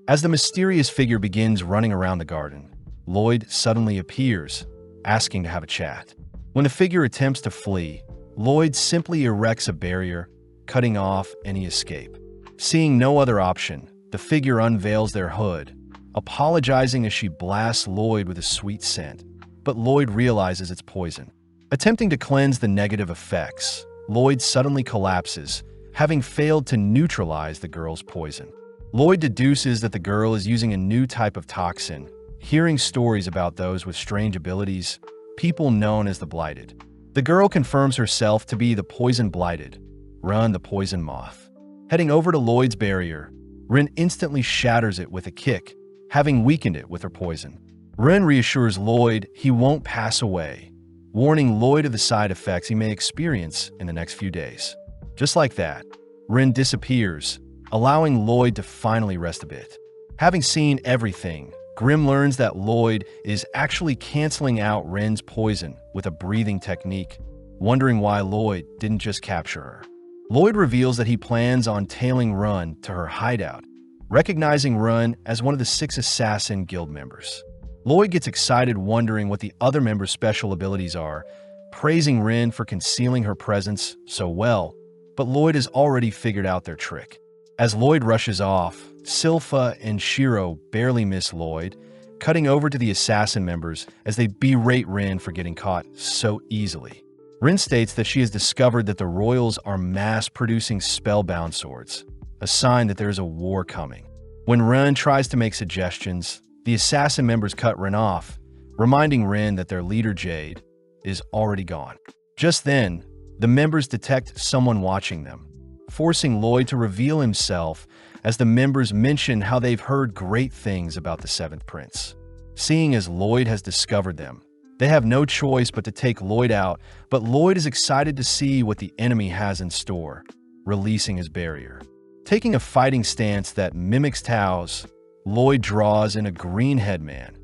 A: As the mysterious figure begins running around the garden, Lloyd suddenly appears, asking to have a chat. When the figure attempts to flee, Lloyd simply erects a barrier, cutting off any escape. Seeing no other option, the figure unveils their hood, apologizing as she blasts Lloyd with a sweet scent, but Lloyd realizes it's poison. Attempting to cleanse the negative effects, Lloyd suddenly collapses, having failed to neutralize the girl's poison. Lloyd deduces that the girl is using a new type of toxin, hearing stories about those with strange abilities, people known as the Blighted. The girl confirms herself to be the Poison Blighted, Ren the Poison Moth. Heading over to Lloyd's barrier, Ren instantly shatters it with a kick, having weakened it with her poison. Ren reassures Lloyd he won't pass away, warning Lloyd of the side effects he may experience in the next few days. Just like that, Ren disappears, allowing Lloyd to finally rest a bit. Having seen everything, Grim learns that Lloyd is actually canceling out Ren's poison with a breathing technique, wondering why Lloyd didn't just capture her. Lloyd reveals that he plans on tailing Ren to her hideout, recognizing Ren as one of the 6 Assassin Guild members. Lloyd gets excited, wondering what the other members' special abilities are, praising Ren for concealing her presence so well, but Lloyd has already figured out their trick. As Lloyd rushes off, Silpha and Shiro barely miss Lloyd, cutting over to the assassin members as they berate Ren for getting caught so easily. Ren states that she has discovered that the royals are mass-producing spellbound swords, a sign that there is a war coming. When Ren tries to make suggestions, the assassin members cut Ren off, reminding Ren that their leader Jade is already gone. Just then, the members detect someone watching them, forcing Lloyd to reveal himself as the members mention how they've heard great things about the 7th Prince. Seeing as Lloyd has discovered them, they have no choice but to take Lloyd out, but Lloyd is excited to see what the enemy has in store, releasing his barrier. Taking a fighting stance that mimics Tao's, Lloyd draws in a green headman,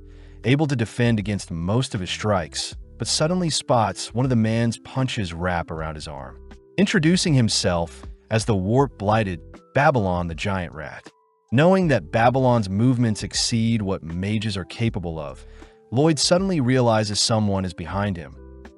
A: able to defend against most of his strikes, but suddenly spots one of the man's punches wrap around his arm. Introducing himself as the warp-blighted Babylon the Giant Rat. Knowing that Babylon's movements exceed what mages are capable of, Lloyd suddenly realizes someone is behind him,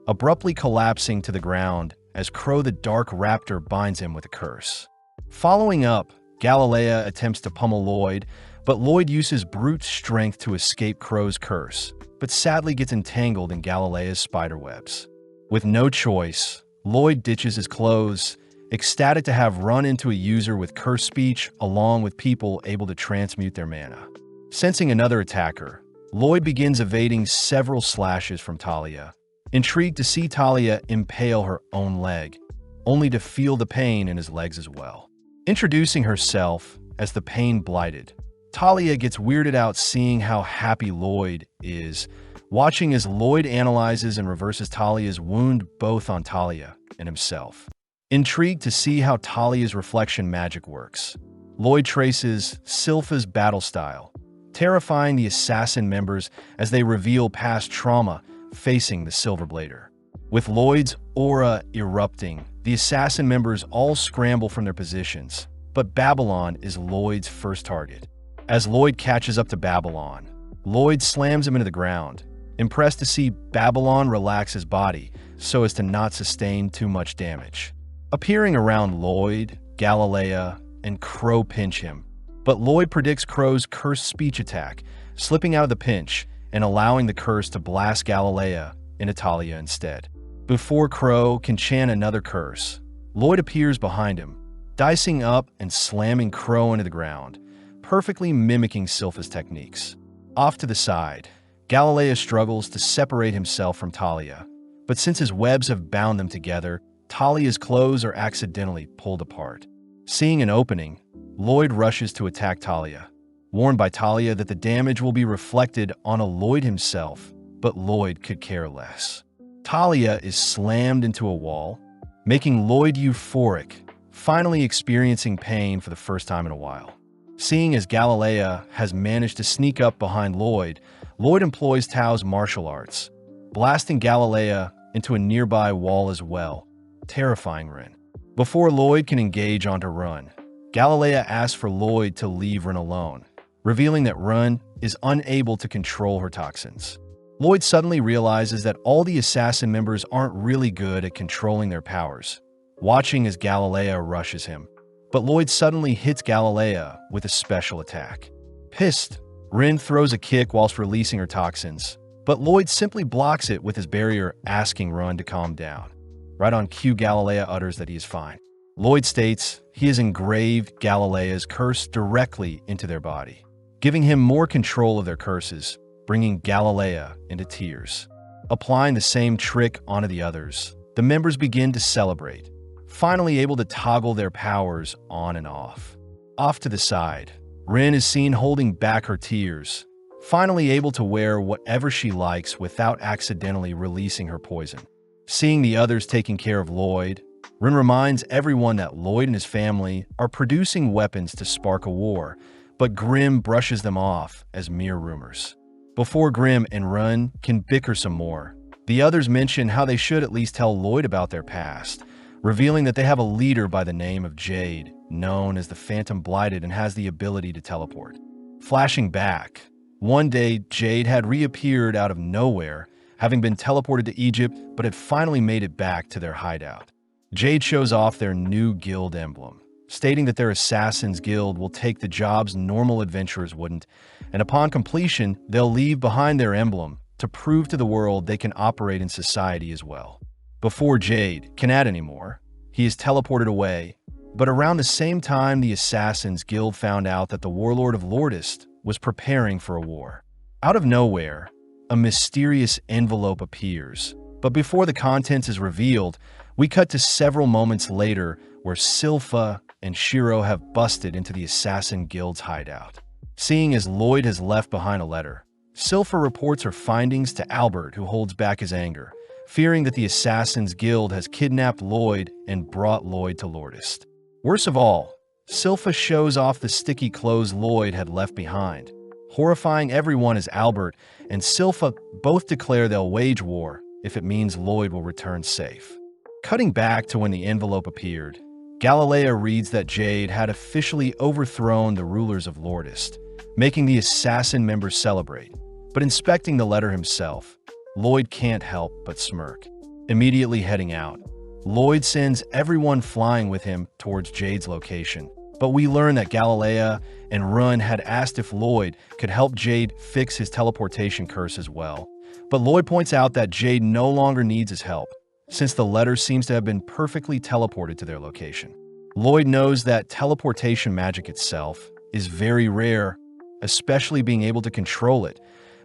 A: abruptly collapsing to the ground as Crow the Dark Raptor binds him with a curse. Following up, Galilea attempts to pummel Lloyd, but Lloyd uses brute strength to escape Crow's curse, but sadly gets entangled in Galilea's spiderwebs. With no choice, Lloyd ditches his clothes, ecstatic to have run into a user with curse speech along with people able to transmute their mana. Sensing another attacker, Lloyd begins evading several slashes from Talia, intrigued to see Talia impale her own leg, only to feel the pain in his legs as well. Introducing herself as the Pain Blighted, Talia gets weirded out seeing how happy Lloyd is, watching as Lloyd analyzes and reverses Talia's wound both on Talia and himself. Intrigued to see how Talia's reflection magic works, Lloyd traces Silpha's battle style, terrifying the assassin members as they reveal past trauma facing the Silverblader. With Lloyd's aura erupting, the assassin members all scramble from their positions, but Babylon is Lloyd's first target. As Lloyd catches up to Babylon, Lloyd slams him into the ground, impressed to see Babylon relax his body so as to not sustain too much damage. Appearing around Lloyd, Galilea, and Crow pinch him, but Lloyd predicts Crow's cursed speech attack, slipping out of the pinch and allowing the curse to blast Galilea into Talia instead. Before Crow can chant another curse, Lloyd appears behind him, dicing up and slamming Crow into the ground, perfectly mimicking Silpha's techniques. Off to the side, Galilea struggles to separate himself from Talia, but since his webs have bound them together, Talia's clothes are accidentally pulled apart. Seeing an opening, Lloyd rushes to attack Talia, warned by Talia that the damage will be reflected on Lloyd himself, but Lloyd could care less. Talia is slammed into a wall, making Lloyd euphoric, finally experiencing pain for the first time in a while. Seeing as Galilea has managed to sneak up behind Lloyd, Lloyd employs Tao's martial arts, blasting Galilea into a nearby wall as well, terrifying Rin. Before Lloyd can engage onto Run, Galilea asks for Lloyd to leave Rin alone, revealing that Run is unable to control her toxins. Lloyd suddenly realizes that all the assassin members aren't really good at controlling their powers, watching as Galilea rushes him. But Lloyd suddenly hits Galilea with a special attack. Pissed, Rin throws a kick whilst releasing her toxins, but Lloyd simply blocks it with his barrier, asking Run to calm down. Right on cue, Galilea utters that he is fine. Lloyd states he has engraved Galilea's curse directly into their body, giving him more control of their curses, bringing Galilea into tears. Applying the same trick onto the others, the members begin to celebrate, finally able to toggle their powers on and off. Off to the side, Rin is seen holding back her tears, finally able to wear whatever she likes without accidentally releasing her poison. Seeing the others taking care of Lloyd, Rin reminds everyone that Lloyd and his family are producing weapons to spark a war, but Grimm brushes them off as mere rumors. Before Grimm and Rin can bicker some more, the others mention how they should at least tell Lloyd about their past, revealing that they have a leader by the name of Jade, known as the Phantom Blighted and has the ability to teleport. Flashing back, one day Jade had reappeared out of nowhere, having been teleported to Egypt but had finally made it back to their hideout. Jade shows off their new guild emblem, stating that their Assassin's Guild will take the jobs normal adventurers wouldn't, and upon completion, they'll leave behind their emblem to prove to the world they can operate in society as well. Before Jade can add anymore, he is teleported away, but around the same time the Assassin's Guild found out that the Warlord of Lordist was preparing for a war. Out of nowhere, a mysterious envelope appears, but before the contents is revealed, we cut to several moments later where Silpha and Shiro have busted into the Assassin Guild's hideout. Seeing as Lloyd has left behind a letter, Silpha reports her findings to Albert, who holds back his anger, fearing that the Assassin's Guild has kidnapped Lloyd and brought Lloyd to Lordist. Worst of all, Silpha shows off the sticky clothes Lloyd had left behind, horrifying everyone as Albert and Silpha both declare they'll wage war if it means Lloyd will return safe. Cutting back to when the envelope appeared, Galilea reads that Jade had officially overthrown the rulers of Lordist, making the assassin members celebrate. But inspecting the letter himself, Lloyd can't help but smirk. Immediately heading out, Lloyd sends everyone flying with him towards Jade's location. But we learn that Galilea and Run had asked if Lloyd could help Jade fix his teleportation curse as well. But Lloyd points out that Jade no longer needs his help, since the letter seems to have been perfectly teleported to their location. Lloyd knows that teleportation magic itself is very rare, especially being able to control it,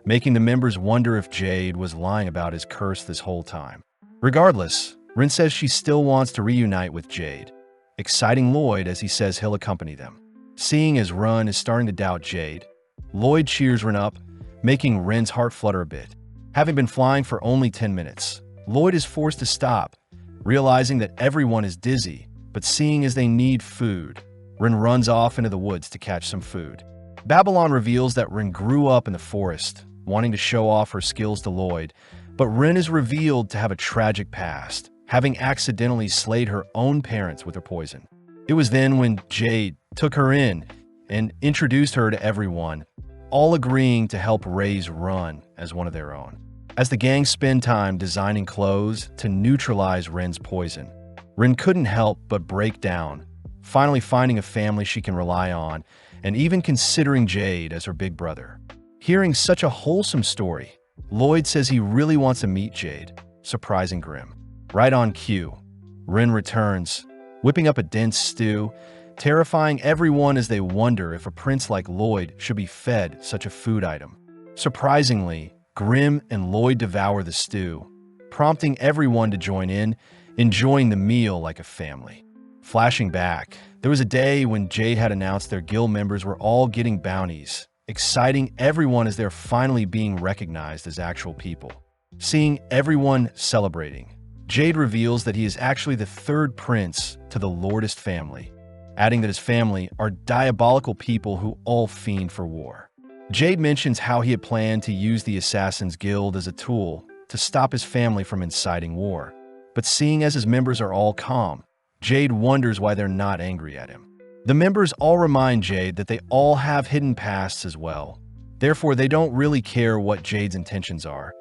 A: making the members wonder if Jade was lying about his curse this whole time. Regardless, Rin says she still wants to reunite with Jade, exciting Lloyd as he says he'll accompany them. Seeing as Rin is starting to doubt Jade, Lloyd cheers Rin up, making Rin's heart flutter a bit. Having been flying for only 10 minutes, Lloyd is forced to stop, realizing that everyone is dizzy, but seeing as they need food, Rin runs off into the woods to catch some food. Babylon reveals that Rin grew up in the forest, wanting to show off her skills to Lloyd, but Rin is revealed to have a tragic past, having accidentally slayed her own parents with her poison. It was then when Jade took her in and introduced her to everyone, all agreeing to help raise Rin as one of their own. As the gang spend time designing clothes to neutralize Rin's poison, Rin couldn't help but break down, finally finding a family she can rely on, and even considering Jade as her big brother. Hearing such a wholesome story, Lloyd says he really wants to meet Jade, surprising Grim. Right on cue, Rin returns, whipping up a dense stew, terrifying everyone as they wonder if a prince like Lloyd should be fed such a food item. Surprisingly, Grim and Lloyd devour the stew, prompting everyone to join in, enjoying the meal like a family. Flashing back, there was a day when Jade had announced their guild members were all getting bounties, exciting everyone as they're finally being recognized as actual people. Seeing everyone celebrating, Jade reveals that he is actually the third prince to the Lordest family, adding that his family are diabolical people who all fiend for war. Jade mentions how he had planned to use the Assassin's Guild as a tool to stop his family from inciting war, but seeing as his members are all calm, Jade wonders why they're not angry at him. The members all remind Jade that they all have hidden pasts as well, therefore they don't really care what Jade's intentions are,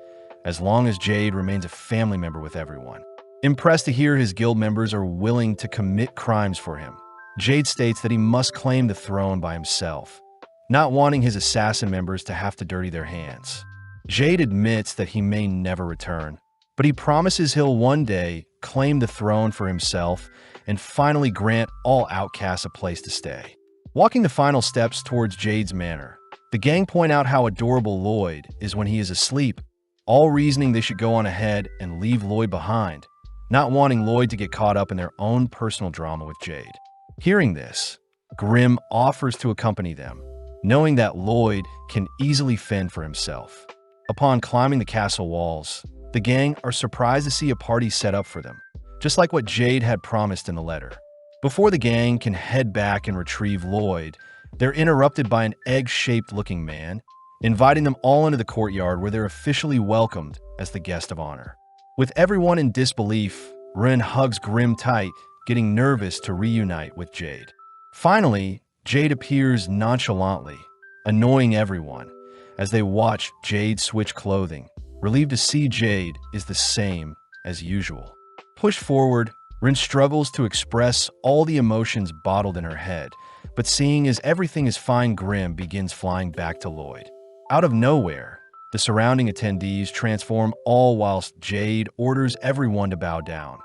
A: as long as Jade remains a family member with everyone. Impressed to hear his guild members are willing to commit crimes for him, Jade states that he must claim the throne by himself, not wanting his assassin members to have to dirty their hands. Jade admits that he may never return, but he promises he'll one day claim the throne for himself and finally grant all outcasts a place to stay. Walking the final steps towards Jade's manor, the gang point out how adorable Lloyd is when he is asleep, all reasoning they should go on ahead and leave Lloyd behind, not wanting Lloyd to get caught up in their own personal drama with Jade. Hearing this, Grim offers to accompany them, knowing that Lloyd can easily fend for himself. Upon climbing the castle walls, the gang are surprised to see a party set up for them, just like what Jade had promised in the letter. Before the gang can head back and retrieve Lloyd, they're interrupted by an egg-shaped looking man, inviting them all into the courtyard where they're officially welcomed as the guest of honor. With everyone in disbelief, Rin hugs Grim tight, getting nervous to reunite with Jade. Finally, Jade appears nonchalantly, annoying everyone as they watch Jade switch clothing, relieved to see Jade is the same as usual. Pushed forward, Rin struggles to express all the emotions bottled in her head, but seeing as everything is fine, Grim begins flying back to Lloyd. Out of nowhere, the surrounding attendees transform, all whilst Jade orders everyone to bow down,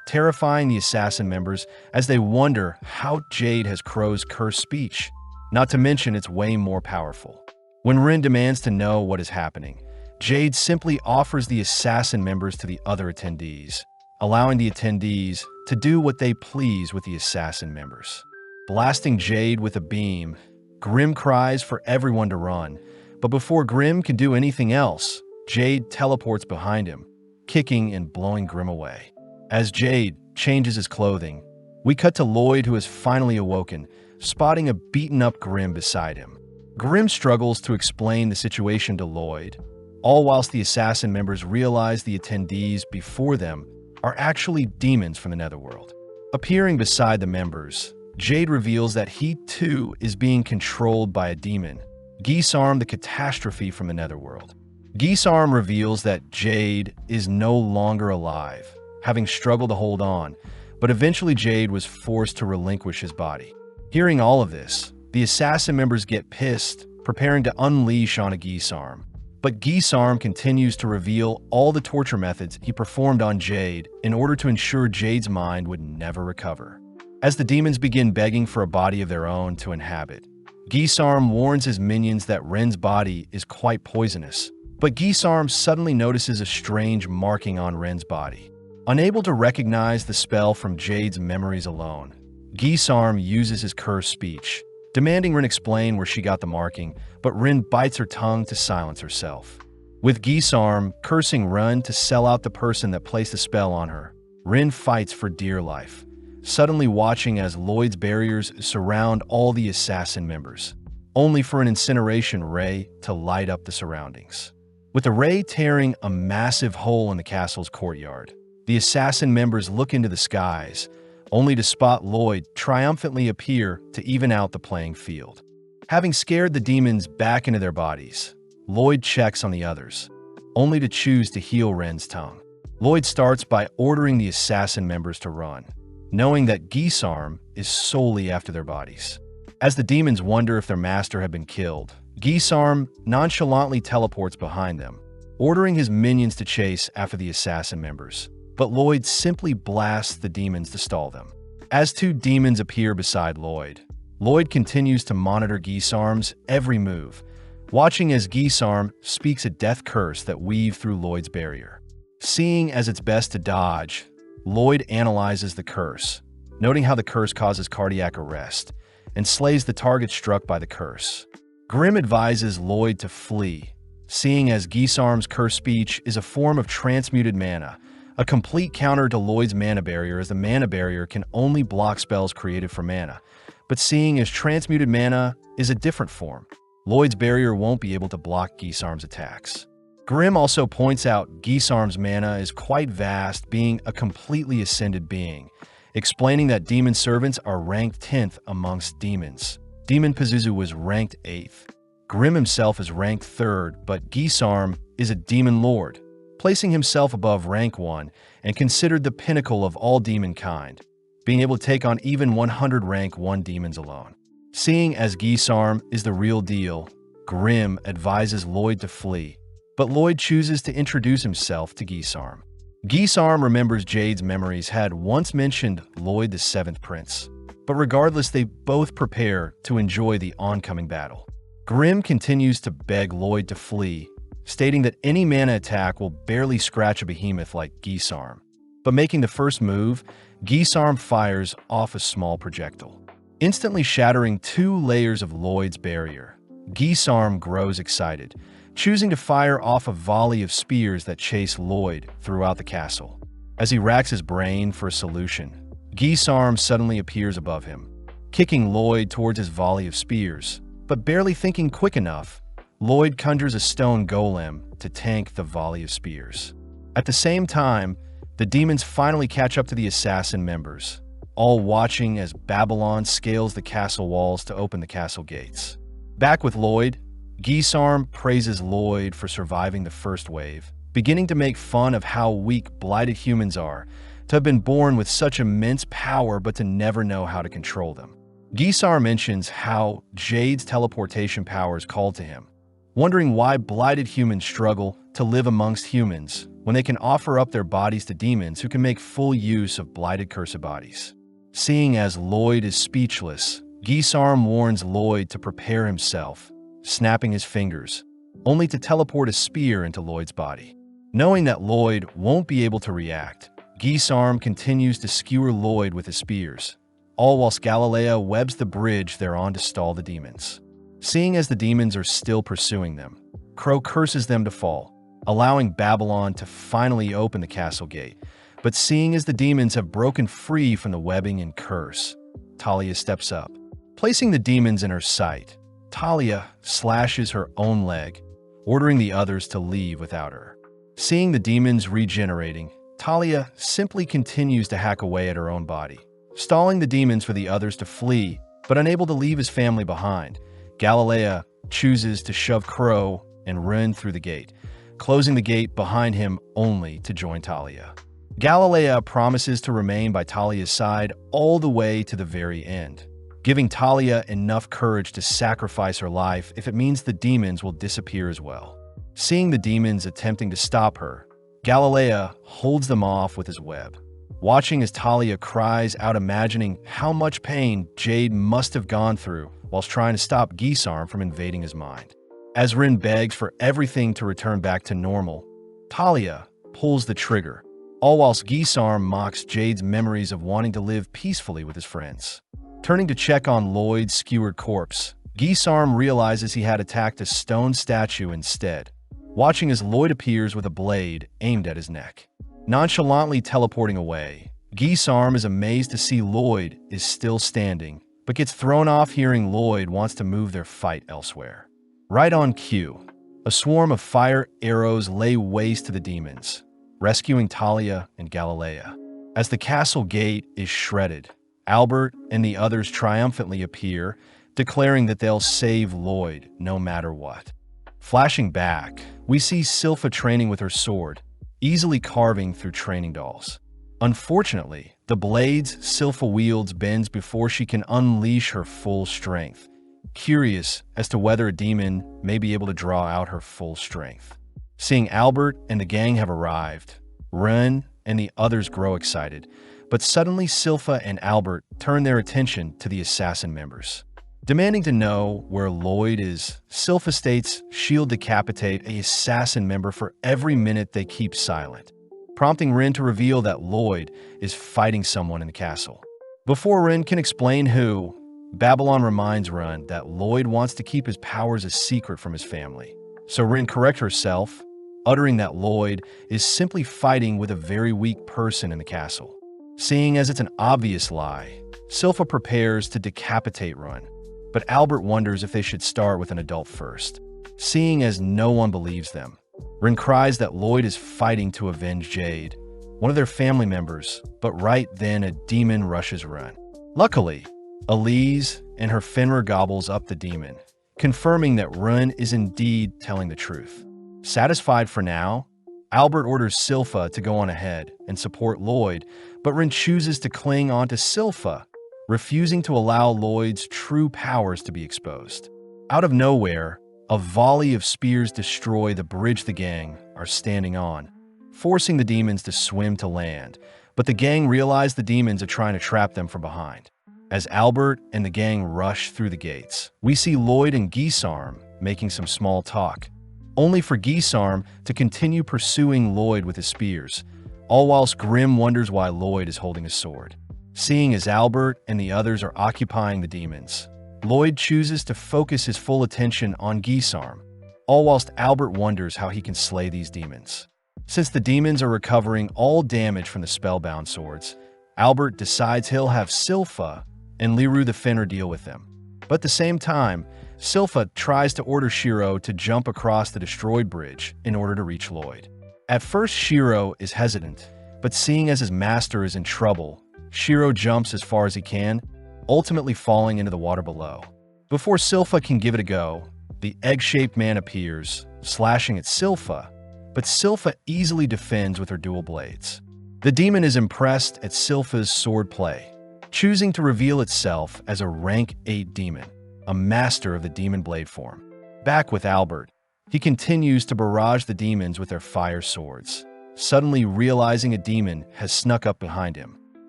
A: terrifying the assassin members as they wonder how Jade has Crow's cursed speech, not to mention it's way more powerful. When Rin demands to know what is happening, Jade simply offers the assassin members to the other attendees, allowing the attendees to do what they please with the assassin members. Blasting Jade with a beam, Grim cries for everyone to run, but before Grim can do anything else, Jade teleports behind him, kicking and blowing Grim away. As Jade changes his clothing, we cut to Lloyd, who has finally awoken, spotting a beaten-up Grim beside him. Grim struggles to explain the situation to Lloyd, all whilst the assassin members realize the attendees before them are actually demons from the netherworld. Appearing beside the members, Jade reveals that he too is being controlled by a demon, Geesarm, the catastrophe from the netherworld. Geesarm reveals that Jade is no longer alive, having struggled to hold on, but eventually Jade was forced to relinquish his body. Hearing all of this, the assassin members get pissed, preparing to unleash on a Geesarm. But Geesarm continues to reveal all the torture methods he performed on Jade in order to ensure Jade's mind would never recover. As the demons begin begging for a body of their own to inhabit, Gisarm warns his minions that Ren's body is quite poisonous, but Gisarm suddenly notices a strange marking on Ren's body. Unable to recognize the spell from Jade's memories alone, Gisarm uses his cursed speech, demanding Ren explain where she got the marking, but Ren bites her tongue to silence herself. With Gisarm cursing Ren to sell out the person that placed the spell on her, Ren fights for dear life, suddenly watching as Lloyd's barriers surround all the assassin members, only for an incineration ray to light up the surroundings. With the ray tearing a massive hole in the castle's courtyard, the assassin members look into the skies, only to spot Lloyd triumphantly appear to even out the playing field. Having scared the demons back into their bodies, Lloyd checks on the others, only to choose to heal Ren's tongue. Lloyd starts by ordering the assassin members to run, knowing that Gisarm is solely after their bodies. As the demons wonder if their master had been killed, Gisarm nonchalantly teleports behind them, ordering his minions to chase after the assassin members. But Lloyd simply blasts the demons to stall them. As two demons appear beside Lloyd, Lloyd continues to monitor Gisarm's every move, watching as Gisarm speaks a death curse that weaves through Lloyd's barrier. Seeing as it's best to dodge, Lloyd analyzes the curse, noting how the curse causes cardiac arrest and slays the target struck by the curse. Grimm advises Lloyd to flee, seeing as Gisarm's curse speech is a form of transmuted mana, a complete counter to Lloyd's mana barrier, as the mana barrier can only block spells created from mana. But seeing as transmuted mana is a different form, Lloyd's barrier won't be able to block Gisarm's attacks. Grimm also points out Gisarm's mana is quite vast, being a completely ascended being, explaining that demon servants are ranked 10th amongst demons. Demon Pazuzu was ranked 8th. Grimm himself is ranked 3rd, but Gisarm is a demon lord, placing himself above rank 1 and considered the pinnacle of all demon kind, being able to take on even 100 rank 1 demons alone. Seeing as Gisarm is the real deal, Grimm advises Lloyd to flee, but Lloyd chooses to introduce himself to Gisarm. Gisarm remembers Jade's memories had once mentioned Lloyd the 7th Prince, but regardless, they both prepare to enjoy the oncoming battle. Grimm continues to beg Lloyd to flee, stating that any mana attack will barely scratch a behemoth like Gisarm. But making the first move, Gisarm fires off a small projectile, instantly shattering 2 layers of Lloyd's barrier. Gisarm grows excited, choosing to fire off a volley of spears that chase Lloyd throughout the castle. As he racks his brain for a solution, Gisarm suddenly appears above him, kicking Lloyd towards his volley of spears, but barely thinking quick enough, Lloyd conjures a stone golem to tank the volley of spears. At the same time, the demons finally catch up to the assassin members, all watching as Babylon scales the castle walls to open the castle gates. Back with Lloyd, Gisarm praises Lloyd for surviving the first wave, beginning to make fun of how weak blighted humans are, to have been born with such immense power but to never know how to control them. Gisarm mentions how Jade's teleportation powers called to him, wondering why blighted humans struggle to live amongst humans when they can offer up their bodies to demons who can make full use of blighted cursed bodies. Seeing as Lloyd is speechless, Gisarm warns Lloyd to prepare himself, snapping his fingers, only to teleport a spear into Lloyd's body. Knowing that Lloyd won't be able to react, Gisarm continues to skewer Lloyd with his spears, all whilst Galilea webs the bridge they're on to stall the demons. Seeing as the demons are still pursuing them, Crow curses them to fall, allowing Babylon to finally open the castle gate. But seeing as the demons have broken free from the webbing and curse, Talia steps up. Placing the demons in her sight, Talia slashes her own leg, ordering the others to leave without her. Seeing the demons regenerating, Talia simply continues to hack away at her own body, stalling the demons for the others to flee, but unable to leave his family behind. Galilea chooses to shove Crow and Ren through the gate, closing the gate behind him only to join Talia. Galilea promises to remain by Talia's side all the way to the very end, giving Talia enough courage to sacrifice her life if it means the demons will disappear as well. Seeing the demons attempting to stop her, Galilea holds them off with his web, watching as Talia cries out, imagining how much pain Jade must have gone through whilst trying to stop Gisarm from invading his mind. As Rin begs for everything to return back to normal, Talia pulls the trigger, all whilst Gisarm mocks Jade's memories of wanting to live peacefully with his friends. Turning to check on Lloyd's skewered corpse, Gisarm realizes he had attacked a stone statue instead, watching as Lloyd appears with a blade aimed at his neck. Nonchalantly teleporting away, Gisarm is amazed to see Lloyd is still standing, but gets thrown off hearing Lloyd wants to move their fight elsewhere. Right on cue, a swarm of fire arrows lay waste to the demons, rescuing Talia and Galilea. As the castle gate is shredded, Albert and the others triumphantly appear, declaring that they'll save Lloyd no matter what. Flashing back, we see Silpha training with her sword, easily carving through training dolls. Unfortunately, the blades Silpha wields bends before she can unleash her full strength, curious as to whether a demon may be able to draw out her full strength. Seeing Albert and the gang have arrived, Ren and the others grow excited, but suddenly Silpha and Albert turn their attention to the assassin members. Demanding to know where Lloyd is, Silpha states she'll decapitate an assassin member for every minute they keep silent, prompting Ren to reveal that Lloyd is fighting someone in the castle. Before Ren can explain who, Babylon reminds Ren that Lloyd wants to keep his powers a secret from his family. So Ren corrects herself, uttering that Lloyd is simply fighting with a very weak person in the castle. Seeing as it's an obvious lie, Silpha prepares to decapitate Ren, but Albert wonders if they should start with an adult first. Seeing as no one believes them, Ren cries that Lloyd is fighting to avenge Jade, one of their family members, but right then a demon rushes Ren. Luckily, Elise and her Fenrir gobbles up the demon, confirming that Ren is indeed telling the truth. Satisfied for now, Albert orders Silpha to go on ahead and support Lloyd, but Ren chooses to cling onto Silpha, refusing to allow Lloyd's true powers to be exposed. Out of nowhere, a volley of spears destroy the bridge the gang are standing on, forcing the demons to swim to land, but the gang realize the demons are trying to trap them from behind. As Albert and the gang rush through the gates, we see Lloyd and Gisarm making some small talk, only for Gisarm to continue pursuing Lloyd with his spears, all whilst Grim wonders why Lloyd is holding a sword. Seeing as Albert and the others are occupying the demons, Lloyd chooses to focus his full attention on Gisarm, all whilst Albert wonders how he can slay these demons. Since the demons are recovering all damage from the spellbound swords, Albert decides he'll have Silpha and Liru the Fenrir deal with them. But at the same time, Silpha tries to order Shiro to jump across the destroyed bridge in order to reach Lloyd. At first, Shiro is hesitant, but seeing as his master is in trouble, Shiro jumps as far as he can, ultimately falling into the water below. Before Silpha can give it a go, the egg-shaped man appears, slashing at Silpha, but Silpha easily defends with her dual blades. The demon is impressed at Silpha's sword play, choosing to reveal itself as a rank 8 demon, a master of the demon blade form. Back with Albert, he continues to barrage the demons with their fire swords, suddenly realizing a demon has snuck up behind him.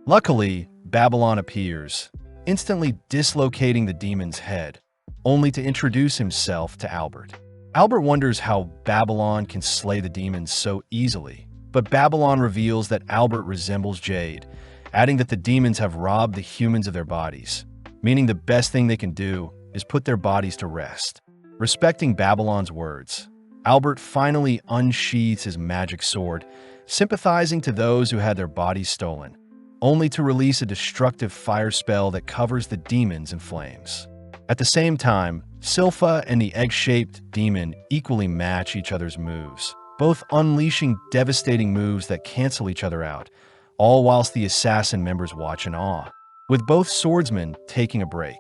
A: Luckily, Babylon appears, instantly dislocating the demon's head, only to introduce himself to Albert. Albert wonders how Babylon can slay the demons so easily, but Babylon reveals that Albert resembles Jade, adding that the demons have robbed the humans of their bodies, meaning the best thing they can do is put their bodies to rest. Respecting Babylon's words, Albert finally unsheathes his magic sword, sympathizing to those who had their bodies stolen, only to release a destructive fire spell that covers the demons in flames. At the same time, Silpha and the egg-shaped demon equally match each other's moves, both unleashing devastating moves that cancel each other out, all whilst the assassin members watch in awe. With both swordsmen taking a break,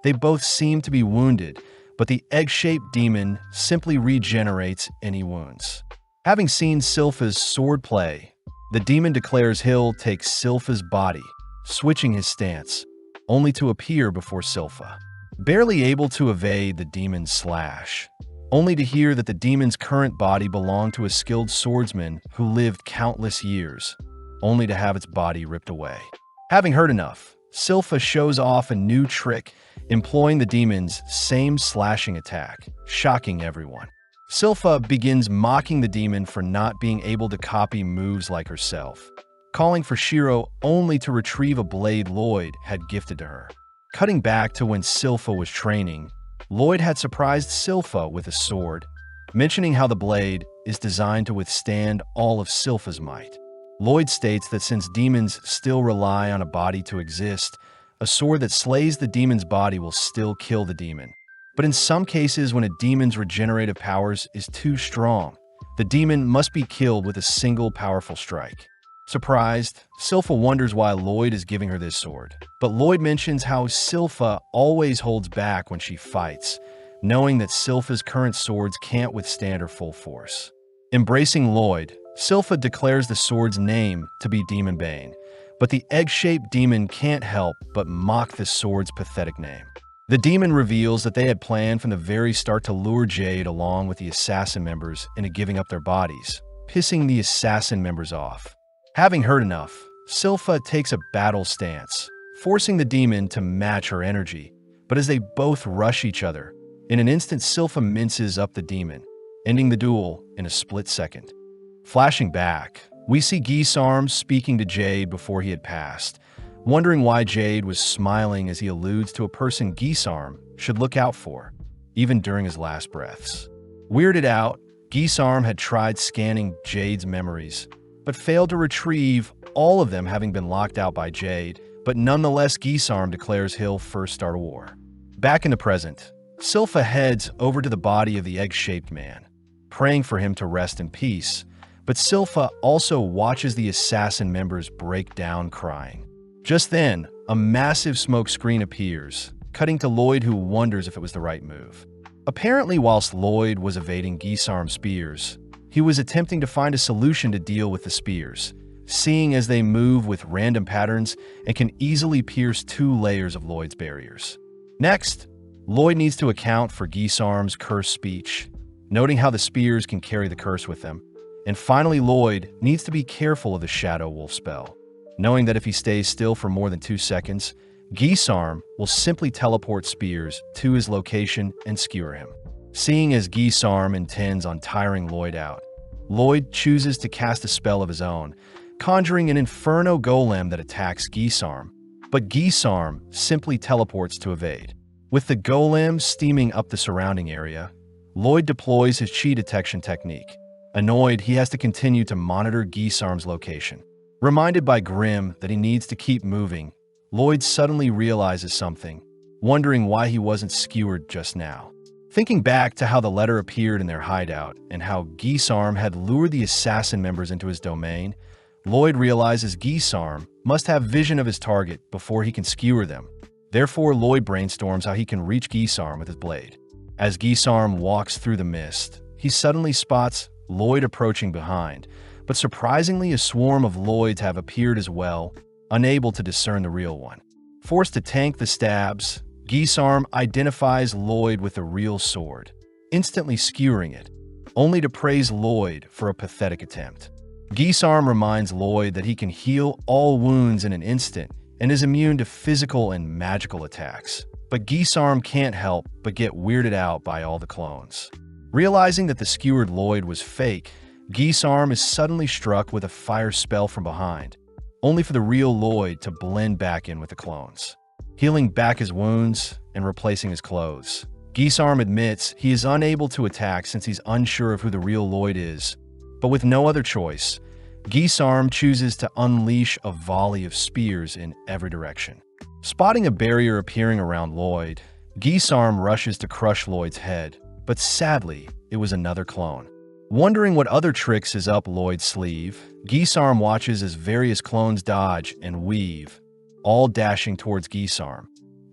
A: they both seem to be wounded, but the egg-shaped demon simply regenerates any wounds. Having seen Silpha's sword play, the demon declares he'll take Silpha's body, switching his stance, only to appear before Silpha. Barely able to evade the demon's slash, only to hear that the demon's current body belonged to a skilled swordsman who lived countless years, only to have its body ripped away. Having heard enough, Silpha shows off a new trick employing the demon's same slashing attack, shocking everyone. Silpha begins mocking the demon for not being able to copy moves like herself, calling for Shiro only to retrieve a blade Lloyd had gifted to her. Cutting back to when Silpha was training, Lloyd had surprised Silpha with a sword, mentioning how the blade is designed to withstand all of Silpha's might. Lloyd states that since demons still rely on a body to exist, a sword that slays the demon's body will still kill the demon. But in some cases, when a demon's regenerative powers is too strong, the demon must be killed with a single powerful strike. Surprised, Silpha wonders why Lloyd is giving her this sword. But Lloyd mentions how Silpha always holds back when she fights, knowing that Silpha's current swords can't withstand her full force. Embracing Lloyd, Silpha declares the sword's name to be Demon Bane, but the egg-shaped demon can't help but mock the sword's pathetic name. The demon reveals that they had planned from the very start to lure Jade along with the assassin members into giving up their bodies, pissing the assassin members off. Having heard enough, Silpha takes a battle stance, forcing the demon to match her energy, but as they both rush each other, in an instant Silpha minces up the demon, ending the duel in a split second. Flashing back, we see Gisarm speaking to Jade before he had passed, wondering why Jade was smiling as he alludes to a person Gisarm should look out for, even during his last breaths. Weirded out, Gisarm had tried scanning Jade's memories, but failed to retrieve all of them, having been locked out by Jade, but nonetheless Gisarm declares he'll first start a war. Back in the present, Silpha heads over to the body of the egg-shaped man, praying for him to rest in peace, but Silpha also watches the assassin members break down crying. Just then, a massive smoke screen appears, cutting to Lloyd, who wonders if it was the right move. Apparently, whilst Lloyd was evading Gisarm's spears, he was attempting to find a solution to deal with the spears, seeing as they move with random patterns and can easily pierce 2 layers of Lloyd's barriers. Next, Lloyd needs to account for Gisarm's cursed speech, noting how the spears can carry the curse with them. And finally, Lloyd needs to be careful of the Shadow Wolf spell, knowing that if he stays still for more than 2 seconds, Gisarm will simply teleport spears to his location and skewer him. Seeing as Gisarm intends on tiring Lloyd out, Lloyd chooses to cast a spell of his own, conjuring an Inferno Golem that attacks Gisarm, but Gisarm simply teleports to evade. With the Golem steaming up the surrounding area, Lloyd deploys his chi detection technique. Annoyed, he has to continue to monitor Gisarm's location. Reminded by Grimm that he needs to keep moving, Lloyd suddenly realizes something, wondering why he wasn't skewered just now. Thinking back to how the letter appeared in their hideout and how Gisarm had lured the assassin members into his domain, Lloyd realizes Gisarm must have vision of his target before he can skewer them. Therefore, Lloyd brainstorms how he can reach Gisarm with his blade. As Gisarm walks through the mist, he suddenly spots Lloyd approaching behind, but surprisingly a swarm of Lloyds have appeared as well, unable to discern the real one. Forced to tank the stabs, Gisarm identifies Lloyd with the real sword, instantly skewering it, only to praise Lloyd for a pathetic attempt. Gisarm reminds Lloyd that he can heal all wounds in an instant and is immune to physical and magical attacks, but Gisarm can't help but get weirded out by all the clones. Realizing that the skewered Lloyd was fake, Gisarm is suddenly struck with a fire spell from behind, only for the real Lloyd to blend back in with the clones. Healing back his wounds and replacing his clothes, Gisarm admits he is unable to attack since he's unsure of who the real Lloyd is, but with no other choice, Gisarm chooses to unleash a volley of spears in every direction. Spotting a barrier appearing around Lloyd, Gisarm rushes to crush Lloyd's head, but sadly, it was another clone. Wondering what other tricks is up Lloyd's sleeve, Gisarm watches as various clones dodge and weave, all dashing towards Gisarm,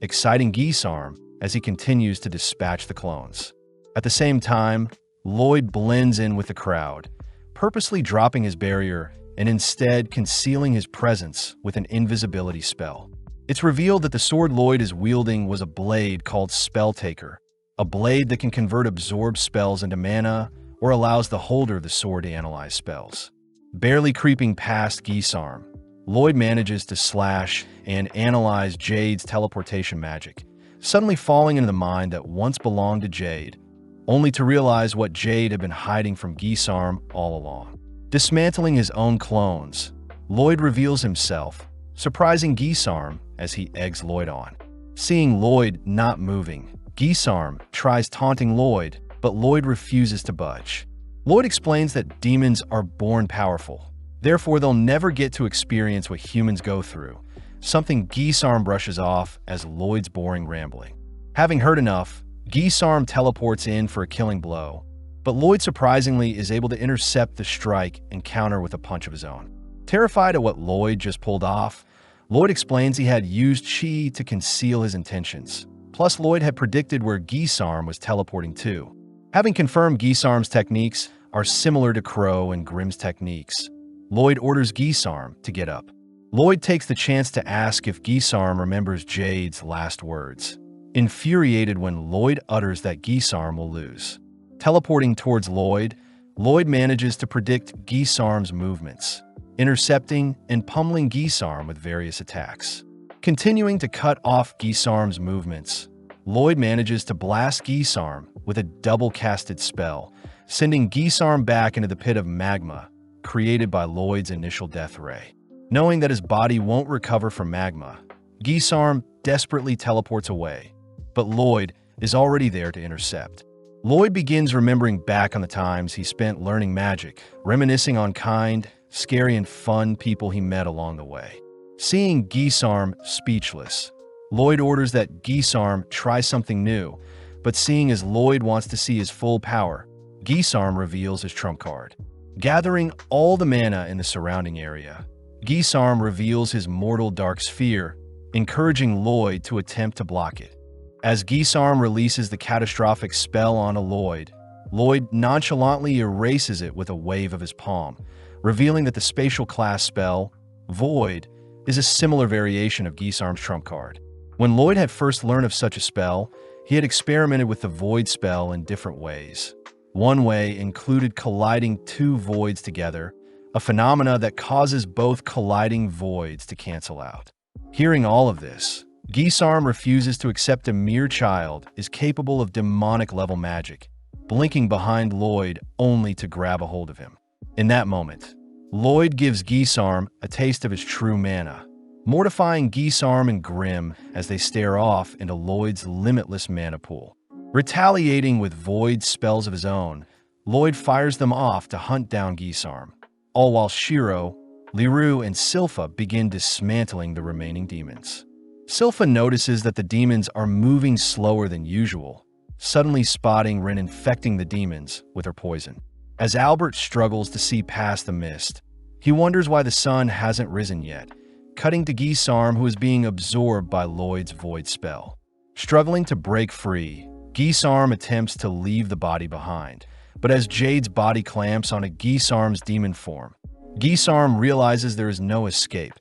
A: exciting Gisarm as he continues to dispatch the clones. At the same time, Lloyd blends in with the crowd, purposely dropping his barrier and instead concealing his presence with an invisibility spell. It's revealed that the sword Lloyd is wielding was a blade called Spelltaker, a blade that can convert absorbed spells into mana or allows the holder of the sword to analyze spells. Barely creeping past Gisarm, Lloyd manages to slash and analyze Jade's teleportation magic, suddenly falling into the mind that once belonged to Jade, only to realize what Jade had been hiding from Gisarm all along. Dismantling his own clones, Lloyd reveals himself, surprising Gisarm as he eggs Lloyd on. Seeing Lloyd not moving, Gisarm tries taunting Lloyd, but Lloyd refuses to budge. Lloyd explains that demons are born powerful, therefore they'll never get to experience what humans go through, something Gisarm brushes off as Lloyd's boring rambling. Having heard enough, Gisarm teleports in for a killing blow, but Lloyd surprisingly is able to intercept the strike and counter with a punch of his own. Terrified at what Lloyd just pulled off, Lloyd explains he had used chi to conceal his intentions. Plus, Lloyd had predicted where Gisarm was teleporting to. Having confirmed Gisarm's techniques are similar to Crow and Grimm's techniques, Lloyd orders Gisarm to get up. Lloyd takes the chance to ask if Gisarm remembers Jade's last words, infuriated when Lloyd utters that Gisarm will lose. Teleporting towards Lloyd, Lloyd manages to predict Gisarm's movements, intercepting and pummeling Gisarm with various attacks. Continuing to cut off Gisarm's movements, Lloyd manages to blast Gisarm with a double-casted spell, sending Gisarm back into the pit of magma created by Lloyd's initial death ray. Knowing that his body won't recover from magma, Gisarm desperately teleports away, but Lloyd is already there to intercept. Lloyd begins remembering back on the times he spent learning magic, reminiscing on kind, scary, and fun people he met along the way. Seeing Gisarm speechless, Lloyd orders that Gisarm try something new, but seeing as Lloyd wants to see his full power, Gisarm reveals his trump card. Gathering all the mana in the surrounding area, Gisarm reveals his mortal dark sphere, encouraging Lloyd to attempt to block it. As Gisarm releases the catastrophic spell onto Lloyd, Lloyd nonchalantly erases it with a wave of his palm, revealing that the spatial class spell, Void, is a similar variation of Gisarm's trump card. When Lloyd had first learned of such a spell, he had experimented with the Void spell in different ways. One way included colliding two voids together, a phenomena that causes both colliding voids to cancel out. Hearing all of this, Gisarm refuses to accept a mere child is capable of demonic-level magic, blinking behind Lloyd only to grab a hold of him. In that moment, Lloyd gives Gisarm a taste of his true mana, mortifying Gisarm and Grimm as they stare off into Lloyd's limitless mana pool. Retaliating with void spells of his own, Lloyd fires them off to hunt down Gisarm, all while Shiro, Liru, and Silpha begin dismantling the remaining demons. Silpha notices that the demons are moving slower than usual, suddenly spotting Rin infecting the demons with her poison. As Albert struggles to see past the mist, he wonders why the sun hasn't risen yet, cutting to Gisarm, who is being absorbed by Lloyd's void spell. Struggling to break free, Gisarm attempts to leave the body behind, but as Jade's body clamps onto Gisarm's demon form, Gisarm realizes there is no escape,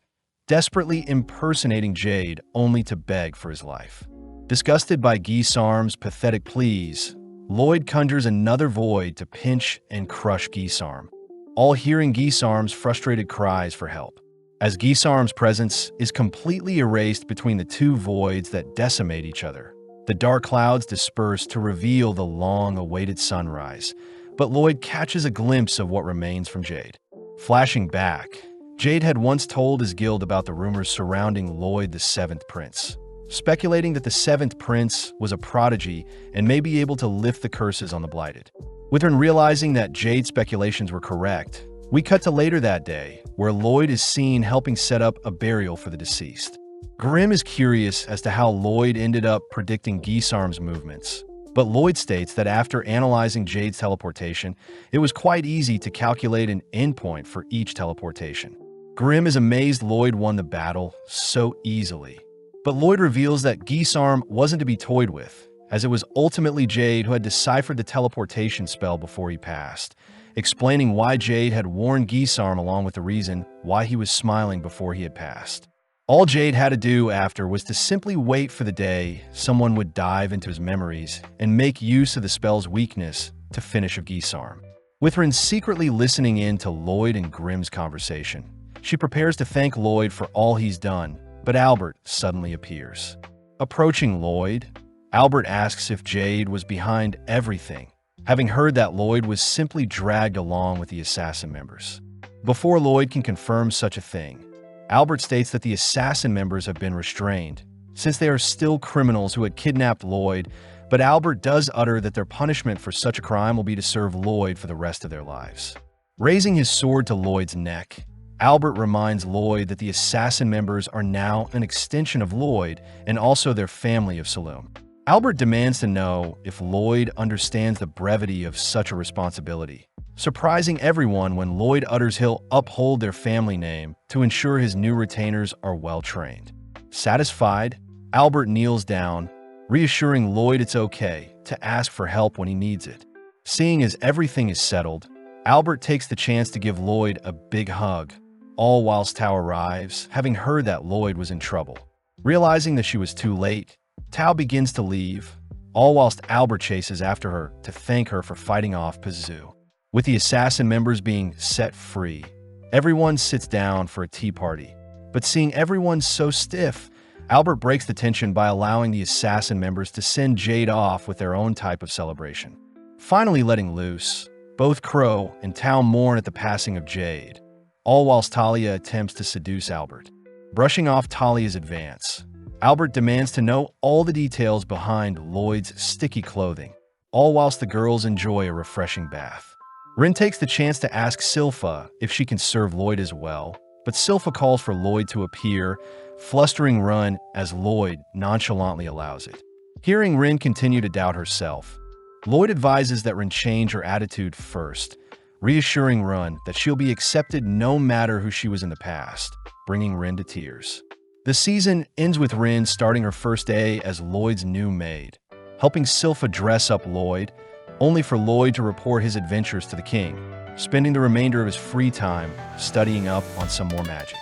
A: desperately impersonating Jade only to beg for his life. Disgusted by Gisarm's pathetic pleas, Lloyd conjures another void to pinch and crush Gisarm, all hearing Gisarm's frustrated cries for help. As Gisarm's presence is completely erased between the two voids that decimate each other, the dark clouds disperse to reveal the long-awaited sunrise, but Lloyd catches a glimpse of what remains from Jade. Flashing back, Jade had once told his guild about the rumors surrounding Lloyd the Seventh Prince, speculating that the Seventh Prince was a prodigy and may be able to lift the curses on the Blighted. With Rin realizing that Jade's speculations were correct, we cut to later that day, where Lloyd is seen helping set up a burial for the deceased. Grimm is curious as to how Lloyd ended up predicting Gisarm's movements, but Lloyd states that after analyzing Jade's teleportation, it was quite easy to calculate an endpoint for each teleportation. Grimm is amazed Lloyd won the battle so easily, but Lloyd reveals that Gisarm wasn't to be toyed with, as it was ultimately Jade who had deciphered the teleportation spell before he passed, explaining why Jade had warned Gisarm along with the reason why he was smiling before he had passed. All Jade had to do after was to simply wait for the day someone would dive into his memories and make use of the spell's weakness to finish Gisarm. With Rin secretly listening in to Lloyd and Grimm's conversation, she prepares to thank Lloyd for all he's done, but Albert suddenly appears. Approaching Lloyd, Albert asks if Jade was behind everything, having heard that Lloyd was simply dragged along with the assassin members. Before Lloyd can confirm such a thing, Albert states that the assassin members have been restrained, since they are still criminals who had kidnapped Lloyd, but Albert does utter that their punishment for such a crime will be to serve Lloyd for the rest of their lives. Raising his sword to Lloyd's neck, Albert reminds Lloyd that the assassin members are now an extension of Lloyd and also their family of Saloon. Albert demands to know if Lloyd understands the brevity of such a responsibility, surprising everyone when Lloyd utters he'll uphold their family name to ensure his new retainers are well-trained. Satisfied, Albert kneels down, reassuring Lloyd it's okay to ask for help when he needs it. Seeing as everything is settled, Albert takes the chance to give Lloyd a big hug, all whilst Tao arrives, having heard that Lloyd was in trouble. Realizing that she was too late, Tao begins to leave, all whilst Albert chases after her to thank her for fighting off Pazu. With the assassin members being set free, everyone sits down for a tea party. But seeing everyone so stiff, Albert breaks the tension by allowing the assassin members to send Jade off with their own type of celebration. Finally letting loose, both Crow and Tao mourn at the passing of Jade, all whilst Talia attempts to seduce Albert. Brushing off Talia's advance, Albert demands to know all the details behind Lloyd's sticky clothing, all whilst the girls enjoy a refreshing bath. Rin takes the chance to ask Silpha if she can serve Lloyd as well, but Silpha calls for Lloyd to appear, flustering Rin as Lloyd nonchalantly allows it. Hearing Rin continue to doubt herself, Lloyd advises that Rin change her attitude first, reassuring Rin that she'll be accepted no matter who she was in the past, bringing Rin to tears. The season ends with Rin starting her first day as Lloyd's new maid, helping Silpha dress up Lloyd, only for Lloyd to report his adventures to the king, spending the remainder of his free time studying up on some more magic.